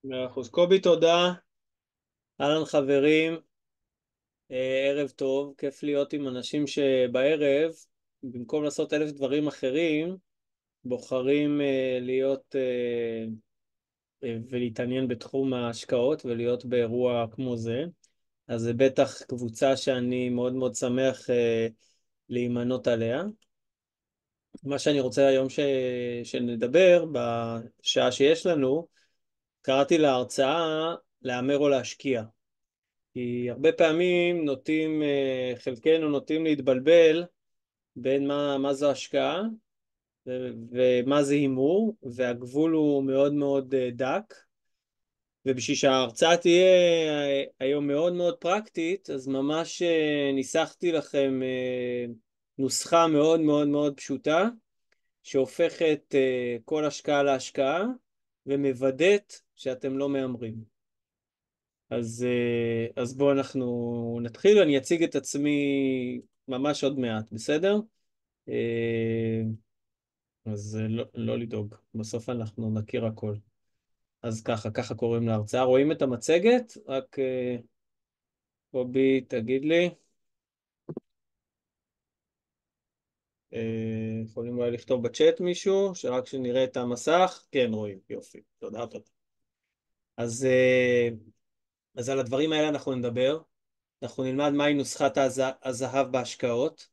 מאה אחוז. קובי, תודה. אהלן חברים, ערב טוב. כיף להיות עם אנשים שבערב, במקום לעשות אלף דברים אחרים, בוחרים להיות ולהתעניין בתחום ההשקעות ולהיות באירוע כמו זה. אז זה בטח קבוצה שאני מאוד מאוד שמח להימנות עליה. מה שאני רוצה היום שנדבר בשעה שיש לנו, קראתי להרצאה להמר או להשקיע. כי הרבה פעמים חלקנו נוטים להתבלבל בין מה זו השקעה ומה זה הימור, והגבול הוא מאוד מאוד דק. ובשביל שההרצאה תהיה היום מאוד מאוד פרקטית, אז ממש ניסחתי לכם נוסחה מאוד מאוד מאוד פשוטה, שהופכת כל השקעה להשקעה, ומוודאת שאתם לא מהמרים. אז בואו אנחנו נתחיל, אני אציג את עצמי ממש עוד מעט, בסדר? אה, אז לא לדאוג, בסוף אנחנו נכיר הכל. אז ככה קוראים להרצאה. רואים את המצגת? רק קובי, תגיד לי. יכולים אולי לכתוב בצ'אט מישהו, שרק שנראה את המסך? כן, רואים, יופי, תודה, תודה. אז על הדברים האלה אנחנו נדבר. אנחנו נלמד מהי נוסחת הזהב בהשקעות.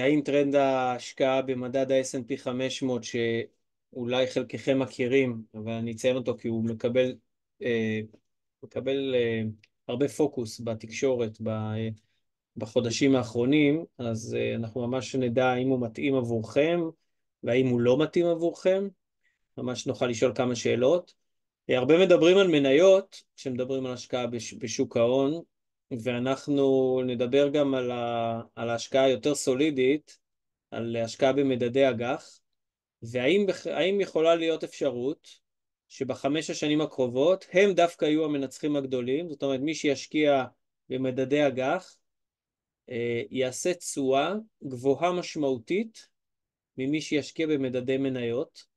האם טרנד ההשקעה במדד ה-S&P 500, שאולי חלקכם מכירים, אבל אני אציין אותו כי הוא מקבל הרבה פוקוס בתקשורת בחודשים האחרונים, אז אנחנו ממש נדע האם הוא מתאים עבורכם, והאם הוא לא מתאים עבורכם. ממש נוכל לשאול כמה שאלות. הרבה מדברים על מניות כשמדברים על השקעה בשוק ההון, ואנחנו נדבר גם על ההשקעה היותר סולידית, על השקעה במדדי אג"ח, והאם יכולה להיות אפשרות שבחמש השנים הקרובות הם דווקא יהיו המנצחים הגדולים. זאת אומרת, מי שישקיע במדדי אג"ח יעשה תשואה גבוהה משמעותית ממי שישקיע במדדי מניות.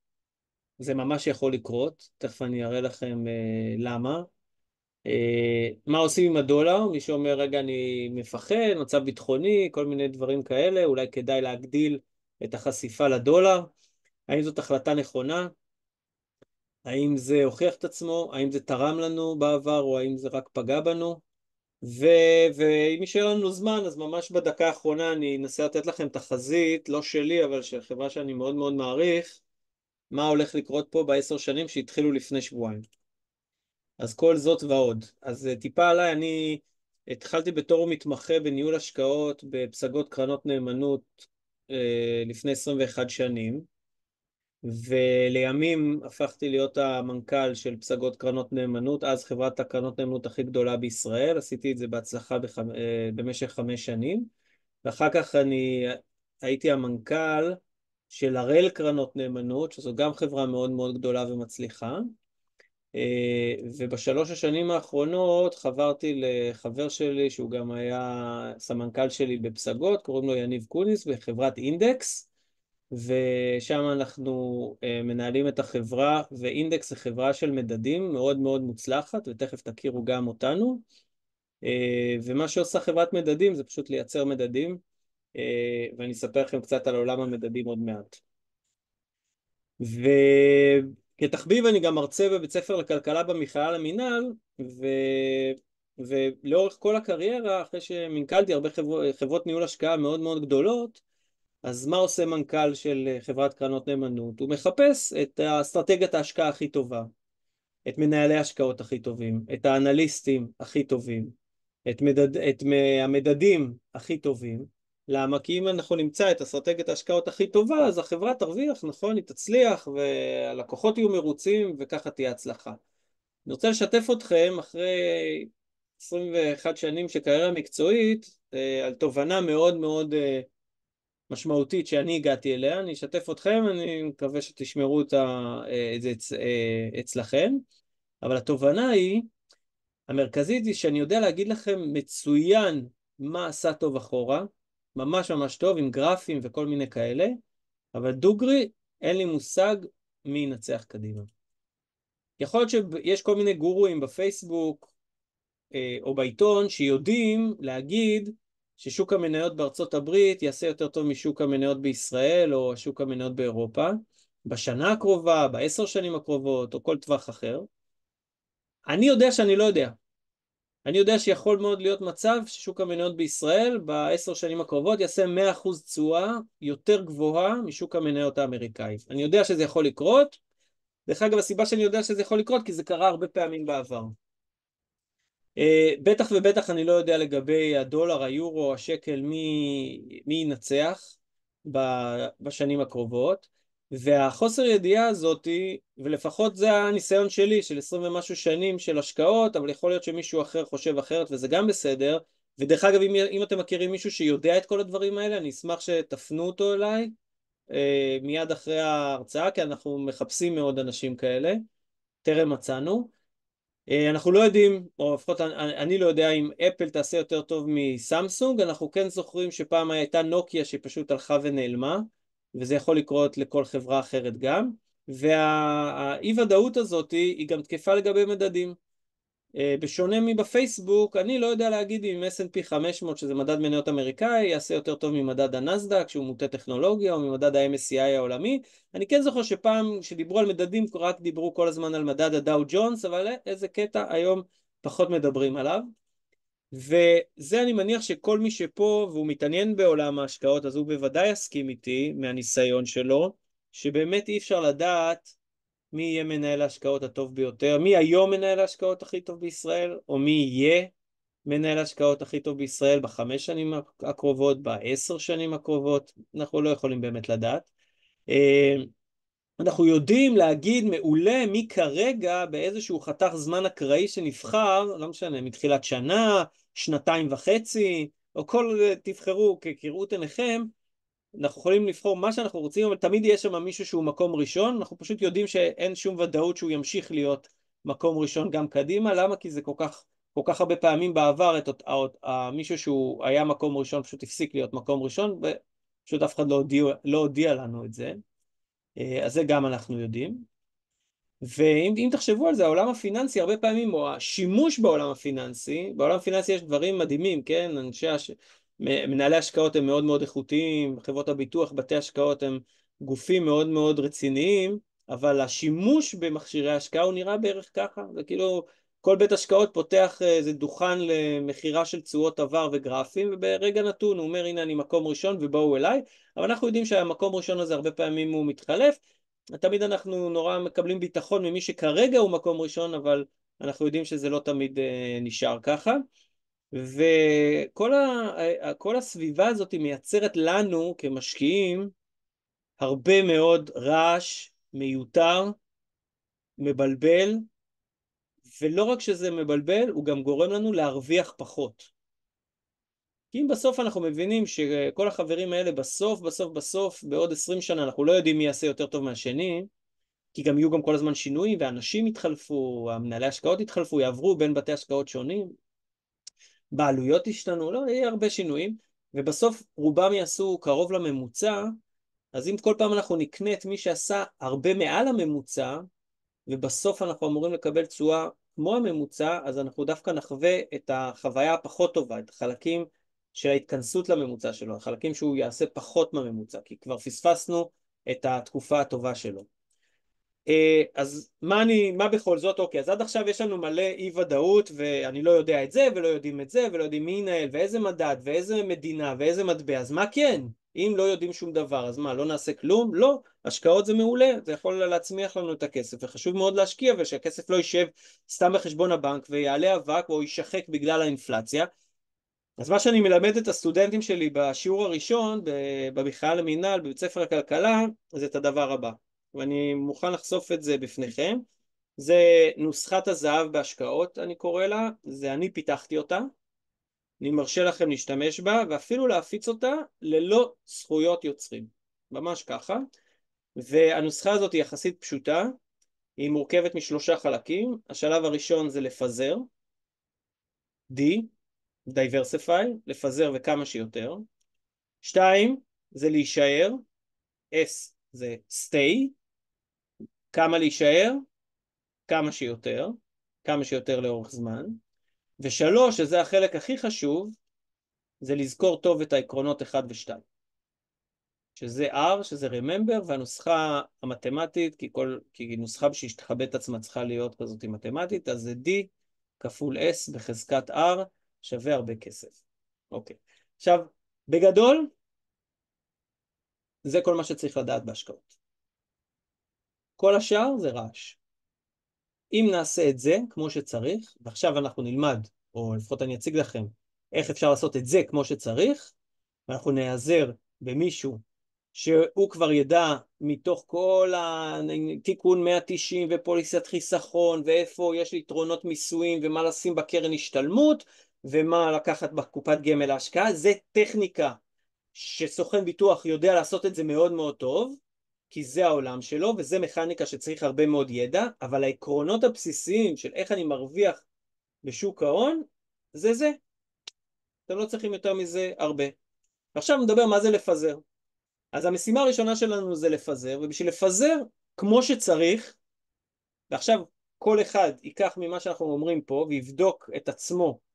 זה ממש יכול לקרות, תכף אני אראה לכם למה. מה עושים עם הדולר? מי שאומר, רגע, אני מפחד, מצב ביטחוני, כל מיני דברים כאלה, אולי כדאי להגדיל את החשיפה לדולר. האם זאת החלטה נכונה? האם זה הוכיח את עצמו? האם זה תרם לנו בעבר, או האם זה רק פגע בנו? ואם יישאר לנו זמן, אז ממש בדקה האחרונה אני אנסה לתת לכם תחזית, לא שלי, אבל של חברה שאני מאוד מאוד מעריך, מה הולך לקרות פה בעשר שנים שהתחילו לפני שבועיים. אז כל זאת ועוד. אז טיפה עליי, אני התחלתי בתור מתמחה בניהול השקעות בפסגות קרנות נאמנות לפני 21 שנים, ולימים הפכתי להיות המנכ"ל של פסגות קרנות נאמנות, אז חברת הקרנות נאמנות הכי גדולה בישראל. עשיתי את זה בהצלחה במשך 5 שנים, ואחר כך אני הייתי המנכ"ל של הראל קרנות נאמנות, שזו גם חברה מאוד מאוד גדולה ומצליחה. ובשלוש השנים האחרונות חברתי לחבר שלי, שהוא גם היה סמנכ"ל שלי בפסגות, קוראים לו יניב קוניס, בחברת אינדקס, ושם אנחנו מנהלים את החברה, ואינדקס זה חברה של מדדים מאוד מאוד מוצלחת, ותכף תכירו גם אותנו. ומה שעושה חברת מדדים זה פשוט לייצר מדדים, ואני אספר לכם קצת על עולם המדדים עוד מעט. וכתחביב אני גם מרצה בבית ספר לכלכלה במכללה למינהל, ולאורך כל הקריירה, אחרי שמנכ"לתי הרבה חברות ניהול השקעה מאוד מאוד גדולות, אז מה עושה מנכ"ל של חברת קרנות נאמנות? הוא מחפש את אסטרטגיית ההשקעה הכי טובה, את מנהלי ההשקעות הכי טובים, את האנליסטים הכי טובים, את המדדים הכי טובים. למה? כי אם אנחנו נמצא את אסטרטגיית ההשקעות הכי טובה, אז החברה תרוויח, נכון? היא תצליח, והלקוחות יהיו מרוצים, וככה תהיה הצלחה. אני רוצה לשתף אתכם, אחרי 21 שנים של קריירה מקצועית, על תובנה מאוד מאוד משמעותית שאני הגעתי אליה. אני אשתף אתכם, אני מקווה שתשמרו את זה אצלכם. אבל התובנה המרכזית היא שאני יודע להגיד לכם מצוין מה עשה טוב אחורה, ממש ממש טוב, עם גרפים וכל מיני כאלה, אבל דוגרי אין לי מושג מי ינצח קדימה. יכול להיות שיש כל מיני גורואים בפייסבוק או בעיתון שיודעים להגיד ששוק המניות בארצות הברית יעשה יותר טוב משוק המניות בישראל או שוק המניות באירופה, בשנה הקרובה, ב10 שנים הקרובות או כל טווח אחר. אני יודע שאני לא יודע. אני יודע שיכול מאוד להיות מצב ששוק המניות בישראל ב10 שנים הקרובות יעשה 100% תשואה יותר גבוהה משוק המניות האמריקאי. אני יודע שזה יכול לקרות. דרך אגב, הסיבה שאני יודע שזה יכול לקרות כי זה קרה הרבה פעמים בעבר. בטח ובטח אני לא יודע לגבי הדולר, היורו, השקל, מי ינצח בשנים הקרובות, והחוסר ידיעה הזאת, ולפחות זה הניסיון שלי של 20 ומשהו שנים של השקעות, אבל יכול להיות שמישהו אחר חושב אחרת וזה גם בסדר. ודרך אגב, אם אתם מכירים מישהו שיודע את כל הדברים האלה, אני אשמח שתפנו אותו אליי מיד אחרי ההרצאה, כי אנחנו מחפשים מאוד אנשים כאלה, טרם מצאנו. אנחנו לא יודעים, או לפחות אני לא יודע אם אפל תעשה יותר טוב מסמסונג. אנחנו כן זוכרים שפעם הייתה נוקיה שפשוט הלכה ונעלמה, וזה יכול לקרות לכל חברה אחרת גם, והאי ודאות הזאת היא גם תקפה לגבי מדדים. בשונה מבפייסבוק, אני לא יודע להגיד אם S&P 500, שזה מדד מניות אמריקאי, יעשה יותר טוב ממדד הנסדק, שהוא מוטה טכנולוגיה, או ממדד ה-MSCI העולמי. אני כן זוכר שפעם שדיברו על מדדים, רק דיברו כל הזמן על מדד הדאו ג'ונס, אבל איזה קטע, היום פחות מדברים עליו. וזה אני מניח שכל מי שפה והוא מתעניין בעולם ההשקעות, אז הוא בוודאי יסכים איתי מהניסיון שלו, שבאמת אי אפשר לדעת מי יהיה מנהל ההשקעות הטוב ביותר, מי היום מנהל ההשקעות הכי טוב בישראל, או מי יהיה מנהל ההשקעות הכי טוב בישראל ב5 שנים הקרובות, ב10 שנים הקרובות. אנחנו לא יכולים באמת לדעת. אנחנו יודעים להגיד מעולה מי כרגע באיזשהו חתך זמן אקראי שנבחר, לא משנה, מתחילת שנה, 2.5, או תבחרו כראות עיניכם, אנחנו יכולים לבחור מה שאנחנו רוצים, אבל תמיד יש שם מישהו שהוא מקום ראשון. אנחנו פשוט יודעים שאין שום ודאות שהוא ימשיך להיות מקום ראשון גם קדימה. למה? כי זה כל כך הרבה פעמים בעבר מישהו שהוא היה מקום ראשון פשוט הפסיק להיות מקום ראשון, ופשוט אף אחד לא הודיע לנו את זה. אז זה גם אנחנו יודעים. ואם תחשבו על זה, העולם הפיננסי הרבה פעמים, או השימוש בעולם הפיננסי יש דברים מדהימים, כן? מנהלי השקעות הם מאוד מאוד איכותיים, חברות הביטוח, בתי השקעות הם גופים מאוד מאוד רציניים, אבל השימוש במכשירי השקעה הוא נראה בערך ככה. זה כאילו כל בית השקעות פותח איזה דוכן למחירה של תשואות עבר וגרפים, וברגע נתון הוא אומר הנה אני מקום ראשון ובואו אליי. אבל אנחנו יודעים שהמקום ראשון הזה הרבה פעמים הוא מתחלף. תמיד אנחנו נורא מקבלים ביטחון ממי שכרגע הוא מקום ראשון, אבל אנחנו יודעים שזה לא תמיד נשאר ככה. וכל הסביבה הזאת מייצרת לנו כמשקיעים הרבה מאוד רעש מיותר, מבלבל, ולא רק שזה מבלבל, הוא גם גורם לנו להרוויח פחות. כי אם בסוף אנחנו מבינים שכל החברים האלה בסוף, בעוד 20 שנה אנחנו לא יודעים מי יעשה יותר טוב מהשני, כי גם יהיו גם כל הזמן שינויים, ואנשים יתחלפו, המנהלי השקעות יתחלפו, יעברו בין בתי השקעות שונים, בעלויות ישתנו, לא, יהיה הרבה שינויים, ובסוף רובם יעשו קרוב לממוצע. אז אם כל פעם אנחנו נקנה את מי שעשה הרבה מעל הממוצע, ובסוף אנחנו אמורים לקבל תשואה כמו הממוצע, אז אנחנו דווקא נחווה את החוויה הפחות טובה, את החלקים של ההתכנסות לממוצע שלו, החלקים שהוא יעשה פחות מהממוצע, כי כבר פספסנו את התקופה הטובה שלו. אז מה בכל זאת? אוקיי, אז עד עכשיו יש לנו מלא אי ודאות, ואני לא יודע את זה ולא יודעים את זה ולא יודעים מי ינהל ואיזה מדד ואיזה מדינה ואיזה מטבע. אז מה כן? אם לא יודעים שום דבר, אז מה, לא נעשה כלום? לא, השקעות זה מעולה, זה יכול להצמיח לנו את הכסף, וחשוב מאוד להשקיע ושהכסף לא יישב סתם בחשבון הבנק ויעלה אבק או יישחק בגלל האינפלציה. אז מה שאני מלמד את הסטודנטים שלי בשיעור הראשון במכללה למינהל בבית ספר הכלכלה, זה את הדבר הבא, ואני מוכן לחשוף את זה בפניכם. זה נוסחת הזהב בהשקעות, אני קורא לה. זה אני פיתחתי אותה, אני מרשה לכם להשתמש בה ואפילו להפיץ אותה ללא זכויות יוצרים, ממש ככה. והנוסחה הזאת היא יחסית פשוטה, היא מורכבת משלושה חלקים. השלב הראשון זה לפזר, D, diversify, לפזר וכמה שיותר. 2 זה להישאר, S זה stay, כמה להישאר? כמה שיותר לאורך זמן. ושלוש, שזה החלק הכי חשוב, זה לזכור טוב את העקרונות 1 ו-2. שזה R, שזה Remember, והנוסחה המתמטית, כי נוסחה בשביל שתכבד את עצמה צריכה להיות כזאת מתמטית, אז זה D כפול S בחזקת R שווה הרבה כסף. אוקיי. עכשיו, בגדול, זה כל מה שצריך לדעת בהשקעות. כל השאר זה רעש. אם נעשה את זה כמו שצריך, ועכשיו אנחנו נלמד, או לפחות אני אציג לכם, איך אפשר לעשות את זה כמו שצריך, ואנחנו נעזר במישהו שהוא כבר ידע מתוך כל התיקון 190 ופוליסת חיסכון, ואיפה יש לי יתרונות מיסויים, ומה לשים בקרן השתלמות, ומה לקחת בקופת גמל ההשקעה. זה טכניקה שסוכן ביטוח יודע לעשות את זה מאוד מאוד טוב, כי זה העולם שלו, וזה מכניקה שצריך הרבה מאוד ידע, אבל העקרונות הבסיסיים של איך אני מרוויח בשוק ההון, זה זה. אתם לא צריכים יותר מזה הרבה. עכשיו נדבר מה זה לפזר. אז המשימה הראשונה שלנו זה לפזר, ובשביל לפזר כמו שצריך, ועכשיו כל אחד ייקח ממה שאנחנו אומרים פה, ויבדוק את עצמו,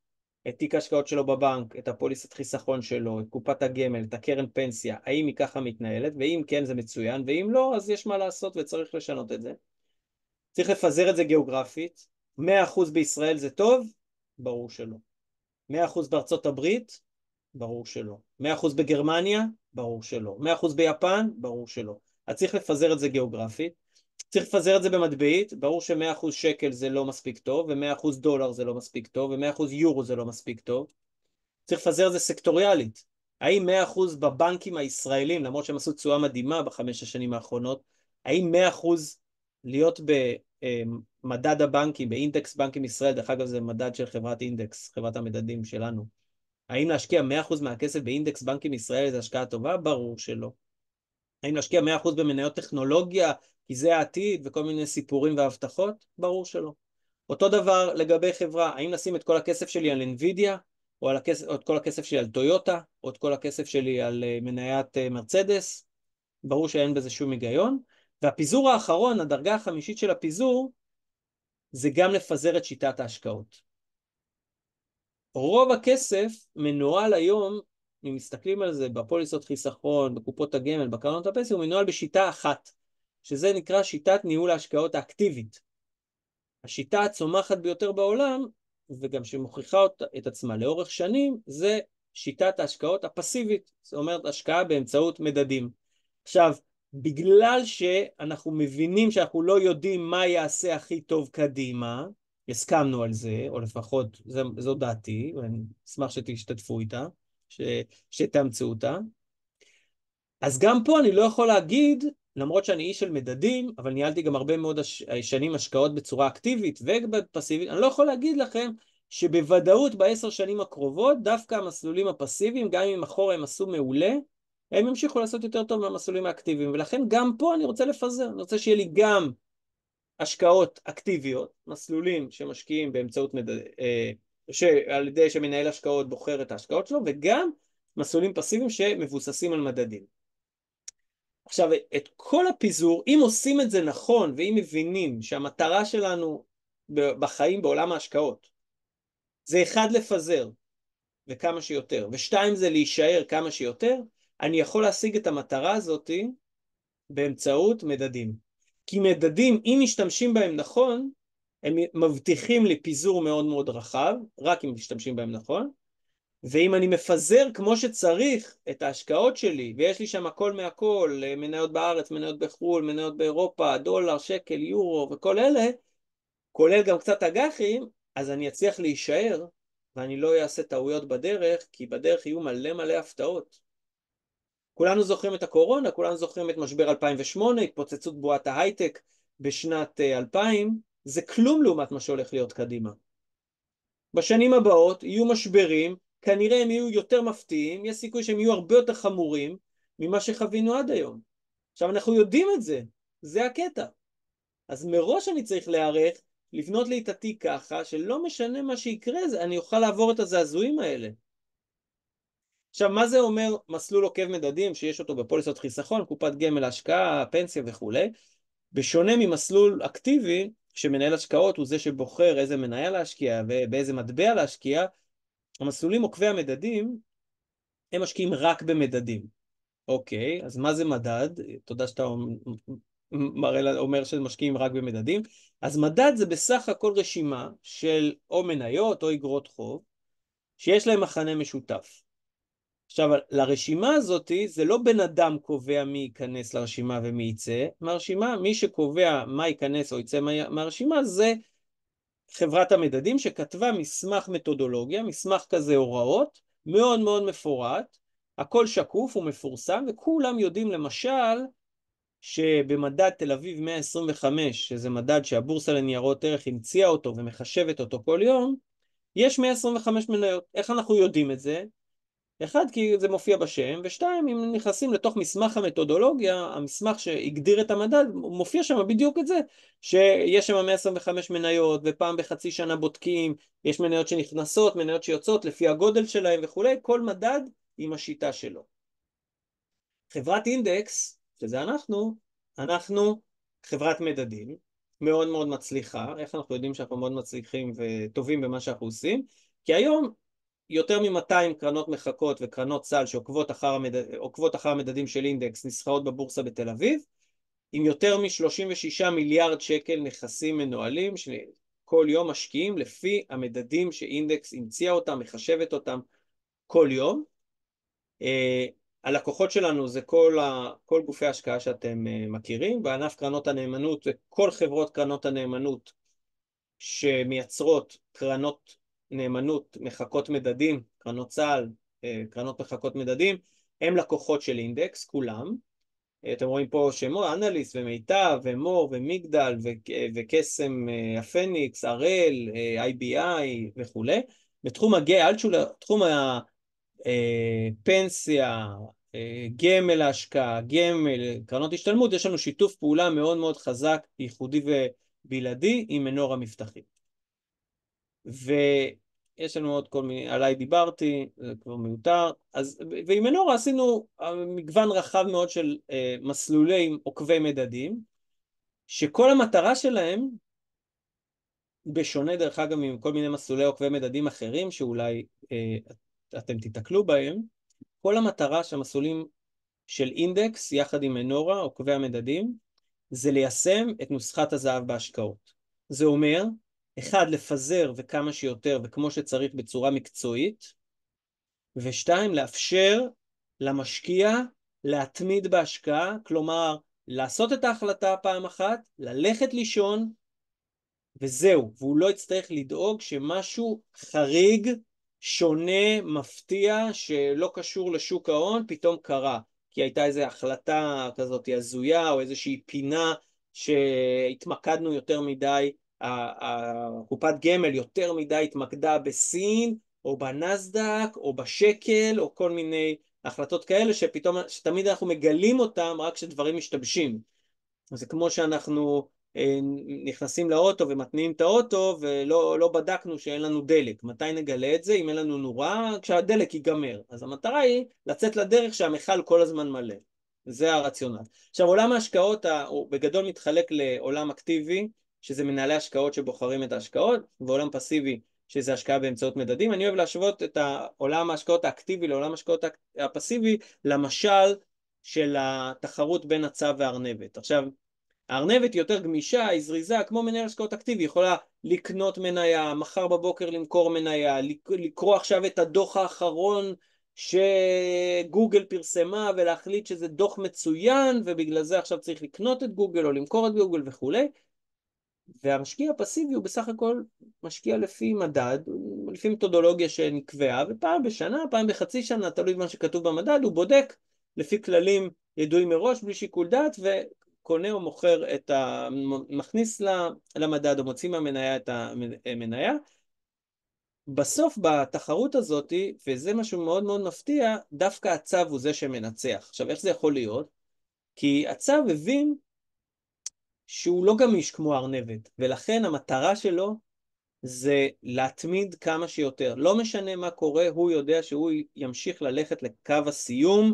את תיק ההשקעות שלו בבנק, את הפוליסת חיסכון שלו, את קופת הגמל, את הקרן פנסיה, האם היא ככה מתנהלת, ואם כן זה מצוין, ואם לא, אז יש מה לעשות וצריך לשנות את זה. צריך לפזר את זה גיאוגרפית. 100% בישראל זה טוב? ברור שלא. 100% בארצות הברית? ברור שלא. 100% בגרמניה? ברור שלא. 100% ביפן? ברור שלא. אז צריך לפזר את זה גיאוגרפית. צריך לפזר את זה במטבעית. ברור ש100% שקל זה לא מספיק טוב, ו100% דולר זה לא מספיק טוב, ו100% יורו זה לא מספיק טוב. צריך לפזר את זה סקטוריאלית. האם 100% בבנקים הישראלים, למרות שהם עשו תשואה מדהימה ב5 השנים האחרונות, האם 100% להיות במדד הבנקים, באינדקס בנקים ישראל, דרך אגב זה מדד של חברת אינדקס, חברת המדדים שלנו, האם להשקיע 100% מהכסף באינדקס בנקים ישראל זה השקעה טובה? ברור שלא. האם להשקיע 100% במניות טכנולוגיה, כי זה העתיד וכל מיני סיפורים והבטחות? ברור שלא. אותו דבר לגבי חברה, האם לשים את כל הכסף שלי על NVIDIA, או את כל הכסף שלי על טויוטה, או את כל הכסף שלי על מניית מרצדס? ברור שאין בזה שום היגיון. והפיזור האחרון, הדרגה החמישית של הפיזור, זה גם לפזר את שיטת ההשקעות. רוב הכסף מנוהל היום, אם מסתכלים על זה בפוליסות חיסכון, בקופות הגמל, בקרנות הפנסיה, הוא מנוהל בשיטה אחת, שזה נקרא שיטת ניהול ההשקעות האקטיבית. השיטה הצומחת ביותר בעולם, וגם שמוכיחה את עצמה לאורך שנים, זה שיטת ההשקעות הפסיבית, זאת אומרת השקעה באמצעות מדדים. עכשיו, בגלל שאנחנו מבינים שאנחנו לא יודעים מה יעשה הכי טוב קדימה, הסכמנו על זה, או לפחות זו דעתי, ואני אשמח שתשתתפו איתה, שתאמצו אותה. אז גם פה אני לא יכול להגיד, למרות שאני איש של מדדים, אבל ניהלתי גם הרבה מאוד שנים השקעות בצורה אקטיבית ובפסיבית, אני לא יכול להגיד לכם שבוודאות ב10 שנים הקרובות, דווקא המסלולים הפסיביים, גם אם אחורה הם עשו מעולה, הם ימשיכו לעשות יותר טוב מהמסלולים האקטיביים, ולכן גם פה אני רוצה לפזר, אני רוצה שיהיה לי גם השקעות אקטיביות, מסלולים שמשקיעים באמצעות על ידי שמנהל השקעות בוחר את ההשקעות שלו, וגם מסלולים פסיביים שמבוססים על מדדים. עכשיו, את כל הפיזור, אם עושים את זה נכון, ואם מבינים שהמטרה שלנו בחיים בעולם ההשקעות, זה אחד לפזר, וכמה שיותר, ושתיים זה להישאר כמה שיותר, אני יכול להשיג את המטרה הזאת באמצעות מדדים. כי מדדים, אם משתמשים בהם נכון, הם מבטיחים לי פיזור מאוד מאוד רחב, רק אם משתמשים בהם נכון, ואם אני מפזר כמו שצריך את ההשקעות שלי, ויש לי שם הכל מהכל, מניות בארץ, מניות בחו"ל, מניות באירופה, דולר, שקל, יורו וכל אלה, כולל גם קצת אג"חים, אז אני אצליח להישאר, ואני לא אעשה טעויות בדרך, כי בדרך יהיו מלא מלא הפתעות. כולנו זוכרים את הקורונה, כולנו זוכרים את משבר 2008, התפוצצות בועת ההייטק בשנת 2000, זה כלום לעומת מה שהולך להיות קדימה. בשנים הבאות יהיו משברים, כנראה הם יהיו יותר מפתיעים, יש סיכוי שהם יהיו הרבה יותר חמורים ממה שחווינו עד היום. עכשיו אנחנו יודעים את זה, זה הקטע. אז מראש אני צריך להיערך, לבנות לי את התיק ככה, שלא משנה מה שיקרה, אני אוכל לעבור את הזעזועים האלה. עכשיו, מה זה אומר מסלול עוקב מדדים, שיש אותו בפוליסות חיסכון, קופת גמל, השקעה, פנסיה וכו'? בשונה ממסלול אקטיבי, שמנהל השקעות הוא זה שבוחר איזה מניה להשקיע ובאיזה מטבע להשקיע, המסלולים עוקבי המדדים, הם משקיעים רק במדדים. אוקיי, אז מה זה מדד? תודה שאתה אומר שמשקיעים רק במדדים. אז מדד זה בסך הכל רשימה של או מניות או אגרות חוב, שיש להם מכנה משותף. עכשיו, לרשימה הזאת, זה לא בן אדם קובע מי ייכנס לרשימה ומי יצא מהרשימה, מי שקובע מה ייכנס או יצא מהרשימה זה חברת המדדים שכתבה מסמך מתודולוגיה, מסמך כזה הוראות, מאוד מאוד מפורט, הכל שקוף ומפורסם, וכולם יודעים למשל שבמדד תל אביב 125, שזה מדד שהבורסה לניירות ערך המציאה אותו ומחשבת אותו כל יום, יש 125 מניות. איך אנחנו יודעים את זה? אחד, כי זה מופיע בשם, ושתיים, אם נכנסים לתוך מסמך המתודולוגיה, המסמך שהגדיר את המדד, מופיע שם בדיוק את זה, שיש שם 125 מניות, ופעם בחצי שנה בודקים, יש מניות שנכנסות, מניות שיוצאות, לפי הגודל שלהם וכולי, כל מדד עם השיטה שלו. חברת אינדקס, שזה אנחנו חברת מדדים, מאוד מאוד מצליחה. איך אנחנו יודעים שאנחנו מאוד מצליחים וטובים במה שאנחנו עושים? כי היום יותר מ-200 קרנות מחקות וקרנות סל שעוקבות אחר המדדים של אינדקס נסחרות בבורסה בתל אביב, עם יותר מ-36 מיליארד שקל נכסים מנוהלים, שכל יום משקיעים לפי המדדים שאינדקס המציאה אותם, מחשבת אותם כל יום. הלקוחות שלנו זה כל גופי ההשקעה שאתם מכירים, בענף קרנות הנאמנות וכל חברות קרנות הנאמנות שמייצרות קרנות נאמנות, מחקות מדדים, קרנות צה"ל, קרנות מחקות מדדים, הם לקוחות של אינדקס, כולם. אתם רואים פה שמות, אנליסט ומיטב ומור ומגדל וקסם הפניקס, הראל, IBI וכו'. בתחום תחום הפנסיה, גמל ההשקעה, גמל, קרנות השתלמות, יש לנו שיתוף פעולה מאוד מאוד חזק, ייחודי ובלעדי עם מנורה מבטחים. ויש לנו עוד כל מיני, עליי דיברתי, זה כבר מיותר, ועם מנורה עשינו מגוון רחב מאוד של מסלולי עוקבי מדדים, שכל המטרה שלהם, בשונה דרך אגב עם כל מיני מסלולי עוקבי מדדים אחרים, שאולי אתם תתקלו בהם, כל המטרה של המסלולים של אינדקס, יחד עם מנורה, עוקבי המדדים, זה ליישם את נוסחת הזהב בהשקעות. זה אומר, אחד, לפזר וכמה שיותר וכמו שצריך בצורה מקצועית, ושתיים, לאפשר למשקיע להתמיד בהשקעה, כלומר, לעשות את ההחלטה פעם אחת, ללכת לישון, וזהו, והוא לא יצטרך לדאוג שמשהו חריג, שונה, מפתיע, שלא קשור לשוק ההון, פתאום קרה. כי הייתה איזו החלטה כזאת הזויה, או איזושהי פינה שהתמקדנו יותר מדי, הקופת גמל יותר מדי התמקדה בסין, או בנסדק, או בשקל, או כל מיני החלטות כאלה, שתמיד אנחנו מגלים אותם רק כשדברים משתבשים. זה כמו שאנחנו נכנסים לאוטו ומתניעים את האוטו ולא בדקנו שאין לנו דלק. מתי נגלה את זה? אם אין לנו נורה, כשהדלק ייגמר. אז המטרה היא לצאת לדרך שהמכל כל הזמן מלא. זה הרציונל. עכשיו, עולם ההשקעות הוא בגדול מתחלק לעולם אקטיבי, שזה מנהלי השקעות שבוחרים את ההשקעות, ועולם פסיבי, שזה השקעה באמצעות מדדים. אני אוהב להשוות את עולם ההשקעות האקטיבי לעולם ההשקעות הפסיבי, למשל של התחרות בין הצב והארנבת. עכשיו, הארנבת יותר גמישה, היא זריזה, כמו מנהל השקעות אקטיבי, יכולה לקנות מניה, מחר בבוקר למכור מניה, לקרוא עכשיו את הדוח האחרון שגוגל פרסמה ולהחליט שזה דוח מצוין, ובגלל זה עכשיו צריך לקנות את גוגל או למכור את גוגל וכו'. והמשקיע הפסיבי הוא בסך הכל משקיע לפי מדד, לפי מתודולוגיה שנקבעה, ופעם בשנה, פעם בחצי שנה, תלוי במה שכתוב במדד, הוא בודק לפי כללים ידועים מראש, בלי שיקול דעת, קונה או מוכר מכניס למדד או מוציא מהמניה את המניה. בסוף בתחרות הזאת, וזה משהו מאוד מאוד מפתיע, דווקא הצב הוא זה שמנצח. עכשיו, איך זה יכול להיות? כי הצב הבין שהוא לא גמיש כמו ארנבת, ולכן המטרה שלו זה להתמיד כמה שיותר. לא משנה מה קורה, הוא יודע שהוא ימשיך ללכת לקו הסיום,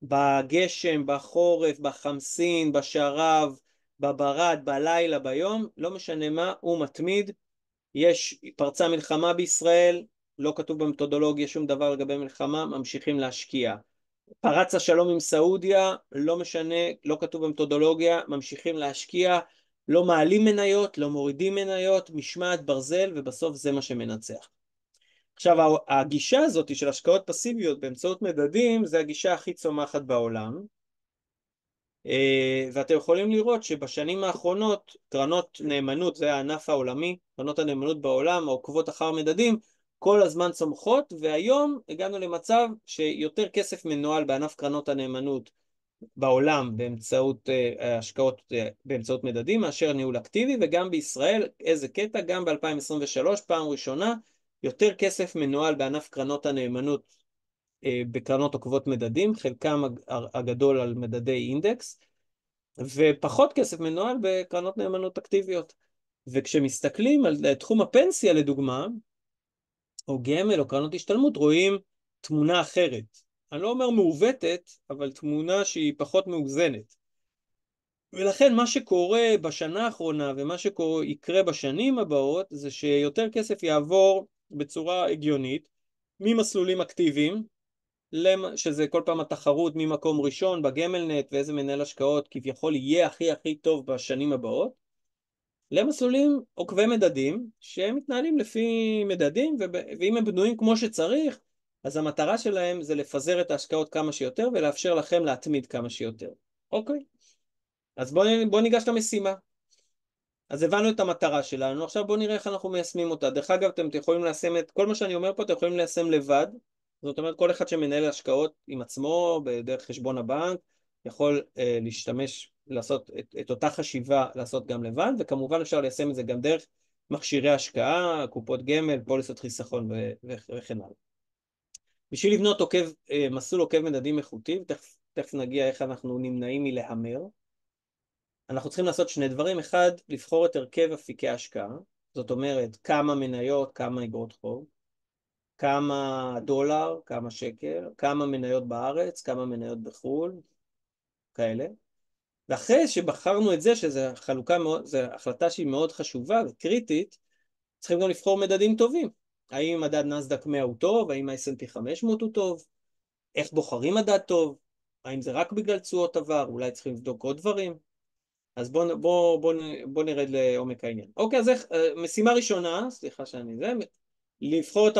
בגשם, בחורף, בחמסין, בשרב, בברד, בלילה, ביום, לא משנה מה, הוא מתמיד. יש, פרצה מלחמה בישראל, לא כתוב במתודולוגיה שום דבר לגבי מלחמה, ממשיכים להשקיע. פרץ השלום עם סעודיה, לא משנה, לא כתוב במתודולוגיה, ממשיכים להשקיע, לא מעלים מניות, לא מורידים מניות, משמעת ברזל, ובסוף זה מה שמנצח. עכשיו, הגישה הזאת של השקעות פסיביות באמצעות מדדים, זה הגישה הכי צומחת בעולם, ואתם יכולים לראות שבשנים האחרונות, קרנות נאמנות, זה הענף העולמי, קרנות הנאמנות בעולם, העוקבות אחר מדדים, כל הזמן צומחות, והיום הגענו למצב שיותר כסף מנוהל בענף קרנות הנאמנות בעולם באמצעות השקעות באמצעות מדדים מאשר ניהול אקטיבי, וגם בישראל, איזה קטע, גם ב-2023 פעם ראשונה יותר כסף מנוהל בענף קרנות הנאמנות בקרנות עוקבות מדדים, חלקם הגדול על מדדי אינדקס, ופחות כסף מנוהל בקרנות נאמנות אקטיביות. וכשמסתכלים על תחום הפנסיה לדוגמה, או גמל או קרנות השתלמות, רואים תמונה אחרת. אני לא אומר מעוותת, אבל תמונה שהיא פחות מאוזנת. ולכן מה שקורה בשנה האחרונה ומה שיקרה בשנים הבאות זה שיותר כסף יעבור בצורה הגיונית ממסלולים אקטיביים, שזה כל פעם התחרות ממקום ראשון בגמלנט ואיזה מנהל השקעות כביכול יהיה הכי הכי טוב בשנים הבאות, למסלולים עוקבי מדדים שהם מתנהלים לפי מדדים, ואם הם בנויים כמו שצריך, אז המטרה שלהם זה לפזר את ההשקעות כמה שיותר ולאפשר לכם להתמיד כמה שיותר. אוקיי? אז בואו ניגש למשימה. אז הבנו את המטרה שלנו, עכשיו בואו נראה איך אנחנו מיישמים אותה. דרך אגב, אתם יכולים ליישם את כל מה שאני אומר פה, אתם יכולים ליישם לבד. זאת אומרת, כל אחד שמנהל השקעות עם עצמו, בדרך חשבון הבנק, יכול להשתמש, לעשות את אותה חשיבה, לעשות גם לבד, וכמובן אפשר ליישם את זה גם דרך מכשירי השקעה, קופות גמל, פוליסות חיסכון וכן הלאה. בשביל לבנות מסלול עוקב מדדים איכותי, תכף נגיע איך אנחנו נמנעים מלהמר, אנחנו צריכים לעשות שני דברים. אחד, לבחור את הרכב אפיקי ההשקעה, זאת אומרת כמה מניות, כמה אגרות חוב, כמה דולר, כמה שקל, כמה מניות בארץ, כמה מניות בחו"ל, כאלה. ואחרי שבחרנו את זה, שזו החלטה שהיא מאוד חשובה וקריטית, צריכים גם לבחור מדדים טובים. האם מדד נסדק 100 הוא טוב, האם ה-S&P 500 הוא טוב, איך בוחרים מדד טוב, האם זה רק בגלל תשואות עבר, אולי צריכים לבדוק עוד דברים. אז בוא נרד לעומק העניין. אוקיי, אז משימה ראשונה, סליחה שאני זה, לבחור את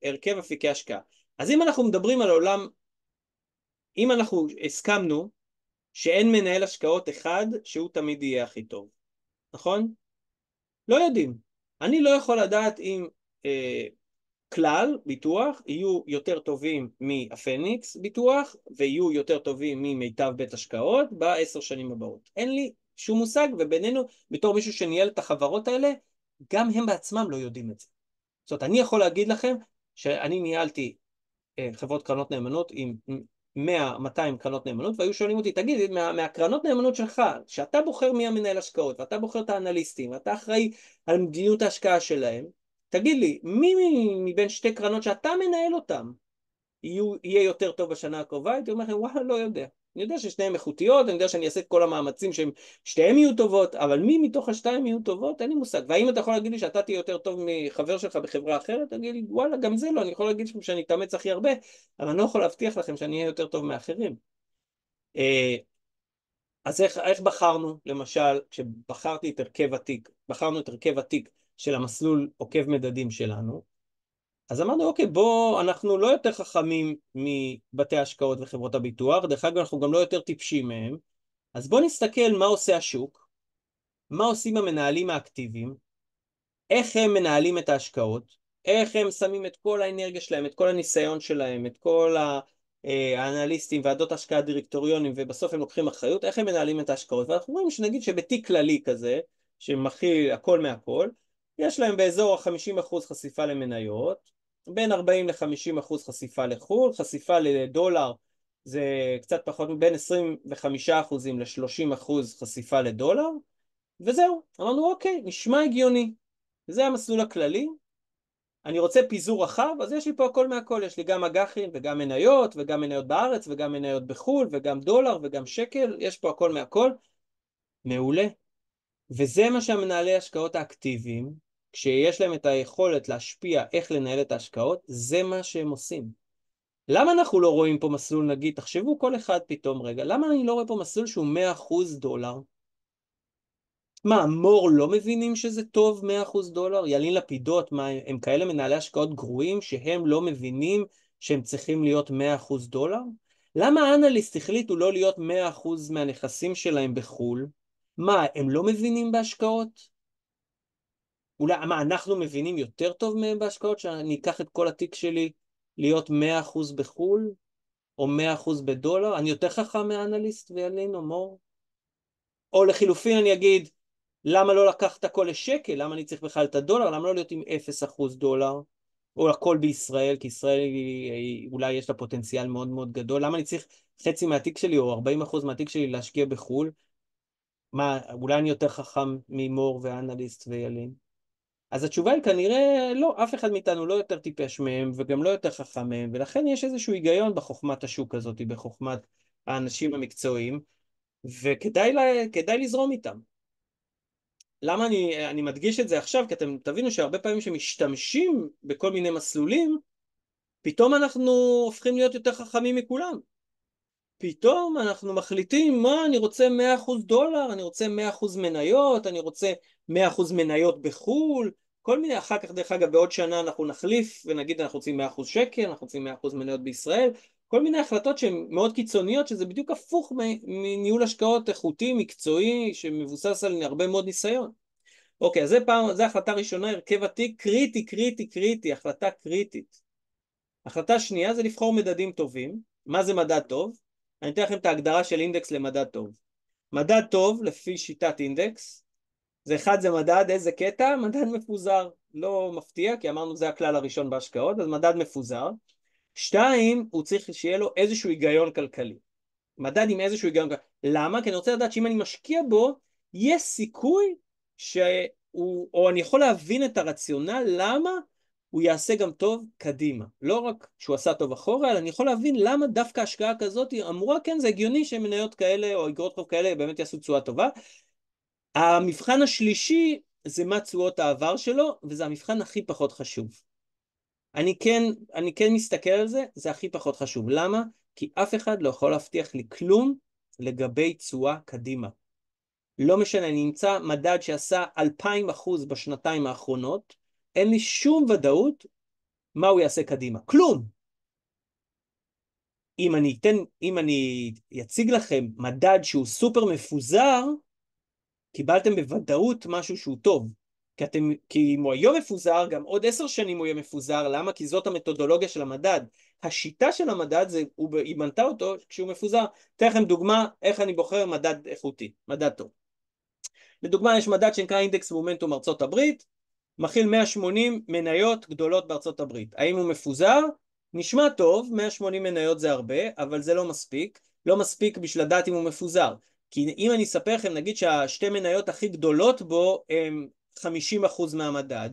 הרכב אפיקי השקעה. אז אם אנחנו מדברים על עולם, אם אנחנו הסכמנו שאין מנהל השקעות אחד שהוא תמיד יהיה הכי טוב, נכון? לא יודעים. אני לא יכול לדעת אם כלל ביטוח יהיו יותר טובים מהפניקס ביטוח ויהיו יותר טובים ממיטב בית השקעות ב10 שנים הבאות. אין לי שום מושג, ובינינו בתור מישהו שניהל את החברות האלה, גם הם בעצמם לא יודעים את זה. זאת אומרת, אני יכול להגיד לכם שאני ניהלתי חברות קרנות נאמנות עם 100-200 קרנות נאמנות, והיו שואלים אותי, תגיד, מהקרנות נאמנות שלך, שאתה בוחר מי המנהל השקעות, ואתה בוחר את האנליסטים, ואתה אחראי על מדיניות ההשקעה שלהם, תגיד לי, מי מבין שתי קרנות שאתה מנהל אותם יהיה יותר טוב בשנה הקרובה? הייתי אומר לכם, וואלה, לא יודע. אני יודע ששניהם איכותיות, אני יודע שאני אעשה את כל המאמצים ששתיהם יהיו טובות, אבל מי מתוך השתיים יהיו טובות? אין לי מושג. והאם אתה יכול להגיד לי שאתה תהיה יותר טוב מחבר שלך בחברה אחרת? תגיד לי, וואלה, גם זה לא. אני יכול להגיד שאני אתאמץ הכי הרבה, אבל אני לא יכול להבטיח לכם שאני אהיה יותר טוב מאחרים. אז איך בחרנו? למשל, כשבחרתי את הרכב התיק, בחרנו את הרכב התיק של המסלול עוקב מדדים שלנו, אז אמרנו, אוקיי, אנחנו לא יותר חכמים מבתי ההשקעות וחברות הביטוח, דרך אגב אנחנו גם לא יותר טיפשים מהם, אז בואו נסתכל מה עושה השוק, מה עושים המנהלים האקטיביים, איך הם מנהלים את ההשקעות, איך הם שמים את כל האנרגיה שלהם, את כל הניסיון שלהם, את כל האנליסטים, ועדות השקעה, דירקטוריונים, ובסוף הם לוקחים אחריות, איך הם מנהלים את ההשקעות. ואנחנו רואים שנגיד שבתיק כללי כזה, שמכיל הכל מהכל, יש להם באזור ה-50% חשיפה למניות, בין 40 ל-50% חשיפה לחו"ל, חשיפה לדולר זה קצת פחות מבין 25% ל-30% חשיפה לדולר, וזהו. אמרנו אוקיי, נשמע הגיוני. זה המסלול הכללי. אני רוצה פיזור רחב, אז יש לי פה הכל מהכל, יש לי גם אג"חים וגם מניות, וגם מניות בארץ, וגם מניות בחו"ל, וגם דולר, וגם שקל, יש פה הכל מהכל. מעולה. וזה מה שהמנהלי השקעות האקטיביים, כשיש להם את היכולת להשפיע איך לנהל את ההשקעות, זה מה שהם עושים. למה אנחנו לא רואים פה מסלול, נגיד, תחשבו כל אחד פתאום רגע, למה אני לא רואה פה מסלול שהוא 100% דולר? מה, מור לא מבינים שזה טוב 100% דולר? ילין לפידות, מה, הם כאלה מנהלי השקעות גרועים שהם לא מבינים שהם צריכים להיות 100% דולר? למה האנליסט החליטו לא להיות 100% מהנכסים שלהם בחול? מה, הם לא מבינים בהשקעות? אולי, מה, אנחנו מבינים יותר טוב מהם בהשקעות, שאני אקח את כל התיק שלי להיות 100% בחול, או 100% בדולר? אני יותר חכם מהאנליסט וילין או מור? או לחילופין אני אגיד, למה לא לקחת הכל לשקל? למה אני צריך בכלל את הדולר? למה לא להיות עם 0% דולר? או הכל בישראל, כי ישראל אולי יש לה פוטנציאל מאוד מאוד גדול. למה אני צריך חצי מהתיק שלי או 40% מהתיק שלי להשקיע בחו"ל? מה, אולי אני יותר חכם ממור ואנליסט וילין? אז התשובה היא כנראה לא, אף אחד מאיתנו לא יותר טיפש מהם וגם לא יותר חכם מהם, ולכן יש איזשהו היגיון בחוכמת השוק הזאת, בחוכמת האנשים המקצועיים, וכדאי לזרום איתם. למה אני מדגיש את זה עכשיו? כי אתם תבינו שהרבה פעמים שמשתמשים בכל מיני מסלולים, פתאום אנחנו הופכים להיות יותר חכמים מכולם. פתאום אנחנו מחליטים, מה, אני רוצה 100% דולר, אני רוצה 100% מניות, אני רוצה 100% מניות בחול, כל מיני, אחר כך דרך אגב בעוד שנה אנחנו נחליף ונגיד אנחנו רוצים 100% שקל, אנחנו רוצים 100% מניות בישראל, כל מיני החלטות שהן מאוד קיצוניות, שזה בדיוק הפוך מניהול השקעות איכותי, מקצועי, שמבוסס על הרבה מאוד ניסיון. אוקיי, אז זה החלטה ראשונה, הרכב התיק, קריטי, קריטי, קריטי, החלטה קריטית. החלטה שנייה זה לבחור מדדים טובים. מה זה מדד טוב? אני אתן לכם את ההגדרה של אינדקס למדד טוב. מדד טוב, לפי שיטת אינדקס, זה אחד זה מדד, איזה קטע? מדד מפוזר. לא מפתיע, כי אמרנו זה הכלל הראשון בהשקעות, אז מדד מפוזר. שתיים, הוא צריך שיהיה לו איזשהו היגיון כלכלי. מדד עם איזשהו היגיון כלכלי. למה? כי אני רוצה לדעת שאם אני משקיע בו, יש סיכוי שהוא, או אני יכול להבין את הרציונל, למה הוא יעשה גם טוב קדימה. לא רק שהוא עשה טוב אחורה, אלא אני יכול להבין למה דווקא השקעה כזאת אמורה, כן, זה הגיוני שמניות כאלה או אגרות חוב כאלה באמת יעשו תשואה טובה. המבחן השלישי זה מה תשואות העבר שלו, וזה המבחן הכי פחות חשוב. אני כן מסתכל על זה, זה הכי פחות חשוב. למה? כי אף אחד לא יכול להבטיח לי כלום לגבי תשואה קדימה. לא משנה, אני נמצא מדד שעשה 2000% בשנתיים האחרונות, אין לי שום ודאות מה הוא יעשה קדימה. כלום. אם אני אציג לכם מדד שהוא סופר מפוזר, קיבלתם בוודאות משהו שהוא טוב. כי אם הוא היום מפוזר, גם עוד 10 שנים הוא יהיה מפוזר. למה? כי זאת המתודולוגיה של המדד. השיטה של המדד, היא בנתה אותו כשהוא מפוזר. אתן לכם דוגמה איך אני בוחר מדד איכותי, מדד טוב. לדוגמה, יש מדד שנקרא אינדקס מומנטום ארצות הברית, מכיל 180 מניות גדולות בארצות הברית. האם הוא מפוזר? נשמע טוב, 180 מניות זה הרבה, אבל זה לא מספיק. לא מספיק בשביל לדעת אם הוא מפוזר. כי אם אני אספר לכם, נגיד שהשתי מניות הכי גדולות בו הם 50% מהמדד,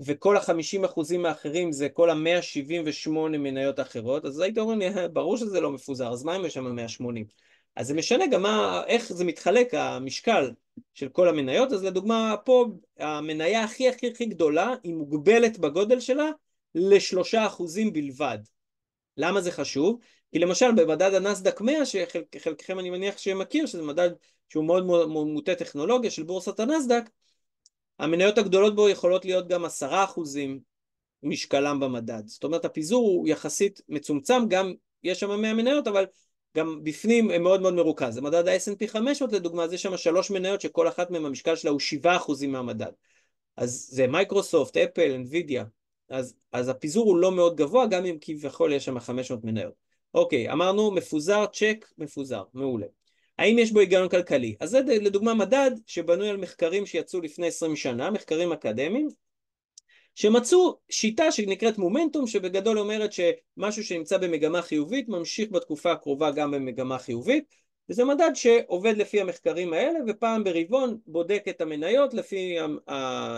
וכל ה-50% האחרים זה כל ה-178 מניות האחרות, אז הייתי אומר, ברור שזה לא מפוזר, אז מה אם יש שם 180? אז זה משנה גם איך זה מתחלק, המשקל של כל המניות. אז לדוגמה, פה המניה הכי הכי הכי גדולה, היא מוגבלת בגודל שלה ל3% בלבד. למה זה חשוב? כי למשל במדד הנסדק 100, שחלקכם אני מניח שמכיר, שזה מדד שהוא מאוד מאוד מוטה טכנולוגיה של בורסת הנסדק, המניות הגדולות בו יכולות להיות גם 10% משקלם במדד. זאת אומרת, הפיזור הוא יחסית מצומצם, גם יש שם 100 מניות, אבל גם בפנים הם מאוד מאוד מרוכז. זה מדד ה-S&P 500 לדוגמה, אז יש שם 3 מניות שכל אחת מהם המשקל שלה הוא 7% מהמדד. אז זה מייקרוסופט, אפל, אנווידיה. אז הפיזור הוא לא מאוד גבוה, גם אם כביכול יש שם 500 מניות. אוקיי, אמרנו מפוזר, צ'ק, מפוזר, מעולה. האם יש בו היגיון כלכלי? אז זה לדוגמה מדד שבנוי על מחקרים שיצאו לפני 20 שנה, מחקרים אקדמיים, שמצאו שיטה שנקראת מומנטום, שבגדול אומרת שמשהו שנמצא במגמה חיובית ממשיך בתקופה הקרובה גם במגמה חיובית, וזה מדד שעובד לפי המחקרים האלה, ופעם ברבעון בודק את המניות לפי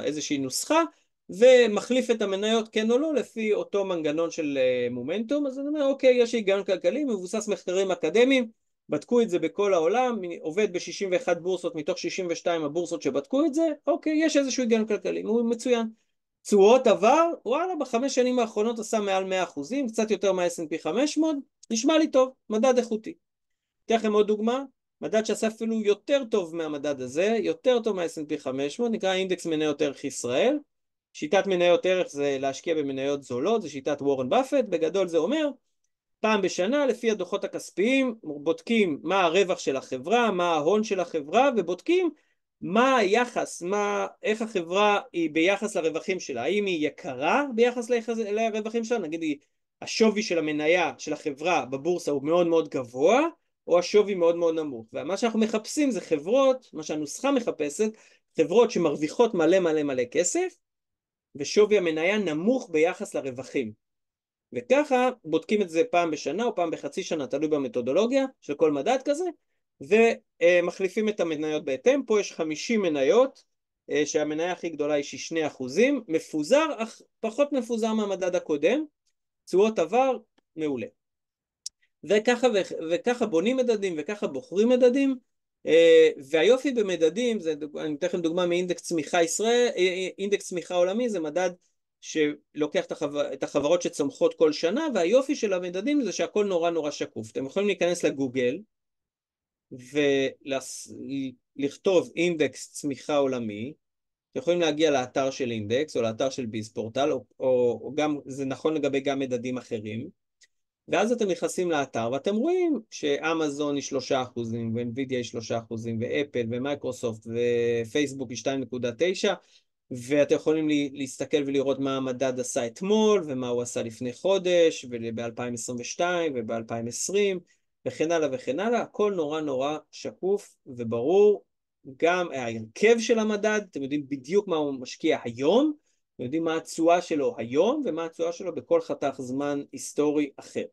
איזושהי נוסחה, ומחליף את המניות כן או לא לפי אותו מנגנון של מומנטום. אז אני אומר, אוקיי, יש היגיון כלכלי, מבוסס מחקרים אקדמיים, בדקו את זה בכל העולם, עובד ב-61 בורסות מתוך 62 הבורסות שבדקו את זה, אוקיי, יש איזשהו היגיון כלכלי, הוא מצוין. תשואות עבר, וואלה, בחמש שנים האחרונות עשה מעל 100%, קצת יותר מה-S&P 500, נשמע לי טוב, מדד איכותי. אתן לכם עוד דוגמה, מדד שעשה אפילו יותר טוב מהמדד הזה, יותר טוב מה-S&P 500, נקרא אינדקס מניות ערך ישראל. שיטת מניות ערך זה להשקיע במניות זולות, זה שיטת וורן באפט, בגדול זה אומר, פעם בשנה לפי הדוחות הכספיים בודקים מה הרווח של החברה, מה ההון של החברה, ובודקים מה היחס, איך החברה היא ביחס לרווחים שלה, האם היא יקרה ביחס לרווחים שלה, נגיד השווי של המניה של החברה בבורסה הוא מאוד מאוד גבוה, או השווי מאוד מאוד נמוך. ומה שאנחנו מחפשים זה חברות, מה שהנוסחה מחפשת, חברות שמרוויחות מלא מלא מלא כסף, ושווי המניה נמוך ביחס לרווחים. וככה בודקים את זה פעם בשנה או פעם בחצי שנה, תלוי במתודולוגיה של כל מדד כזה, ומחליפים את המניות בהתאם. פה יש 50 מניות, שהמניה הכי גדולה היא 2%, מפוזר אך פחות מפוזר מהמדד הקודם, תשואות עבר, מעולה. וככה בונים מדדים וככה בוחרים מדדים, והיופי במדדים, אני אתן לכם דוגמה מאינדקס צמיחה ישראל, אינדקס צמיחה עולמי זה מדד שלוקח את החברות שצומחות כל שנה, והיופי של המדדים זה שהכל נורא נורא שקוף. אתם יכולים להיכנס לגוגל ולכתוב אינדקס צמיחה עולמי, אתם יכולים להגיע לאתר של אינדקס או לאתר של ביזפורטל, או גם, זה נכון לגבי גם מדדים אחרים, ואז אתם נכנסים לאתר ואתם רואים שאמזון היא 3%, ואנווידיה היא 3%, ואפל ומייקרוסופט ופייסבוק היא 2.9%, ואתם יכולים להסתכל ולראות מה המדד עשה אתמול, ומה הוא עשה לפני חודש, וב-2022 וב-2020, וכן הלאה וכן הלאה. הכל נורא נורא שקוף וברור. גם ההרכב של המדד, אתם יודעים בדיוק מה הוא משקיע היום, אתם יודעים מה התשואה שלו היום, ומה התשואה שלו בכל חתך זמן היסטורי אחר.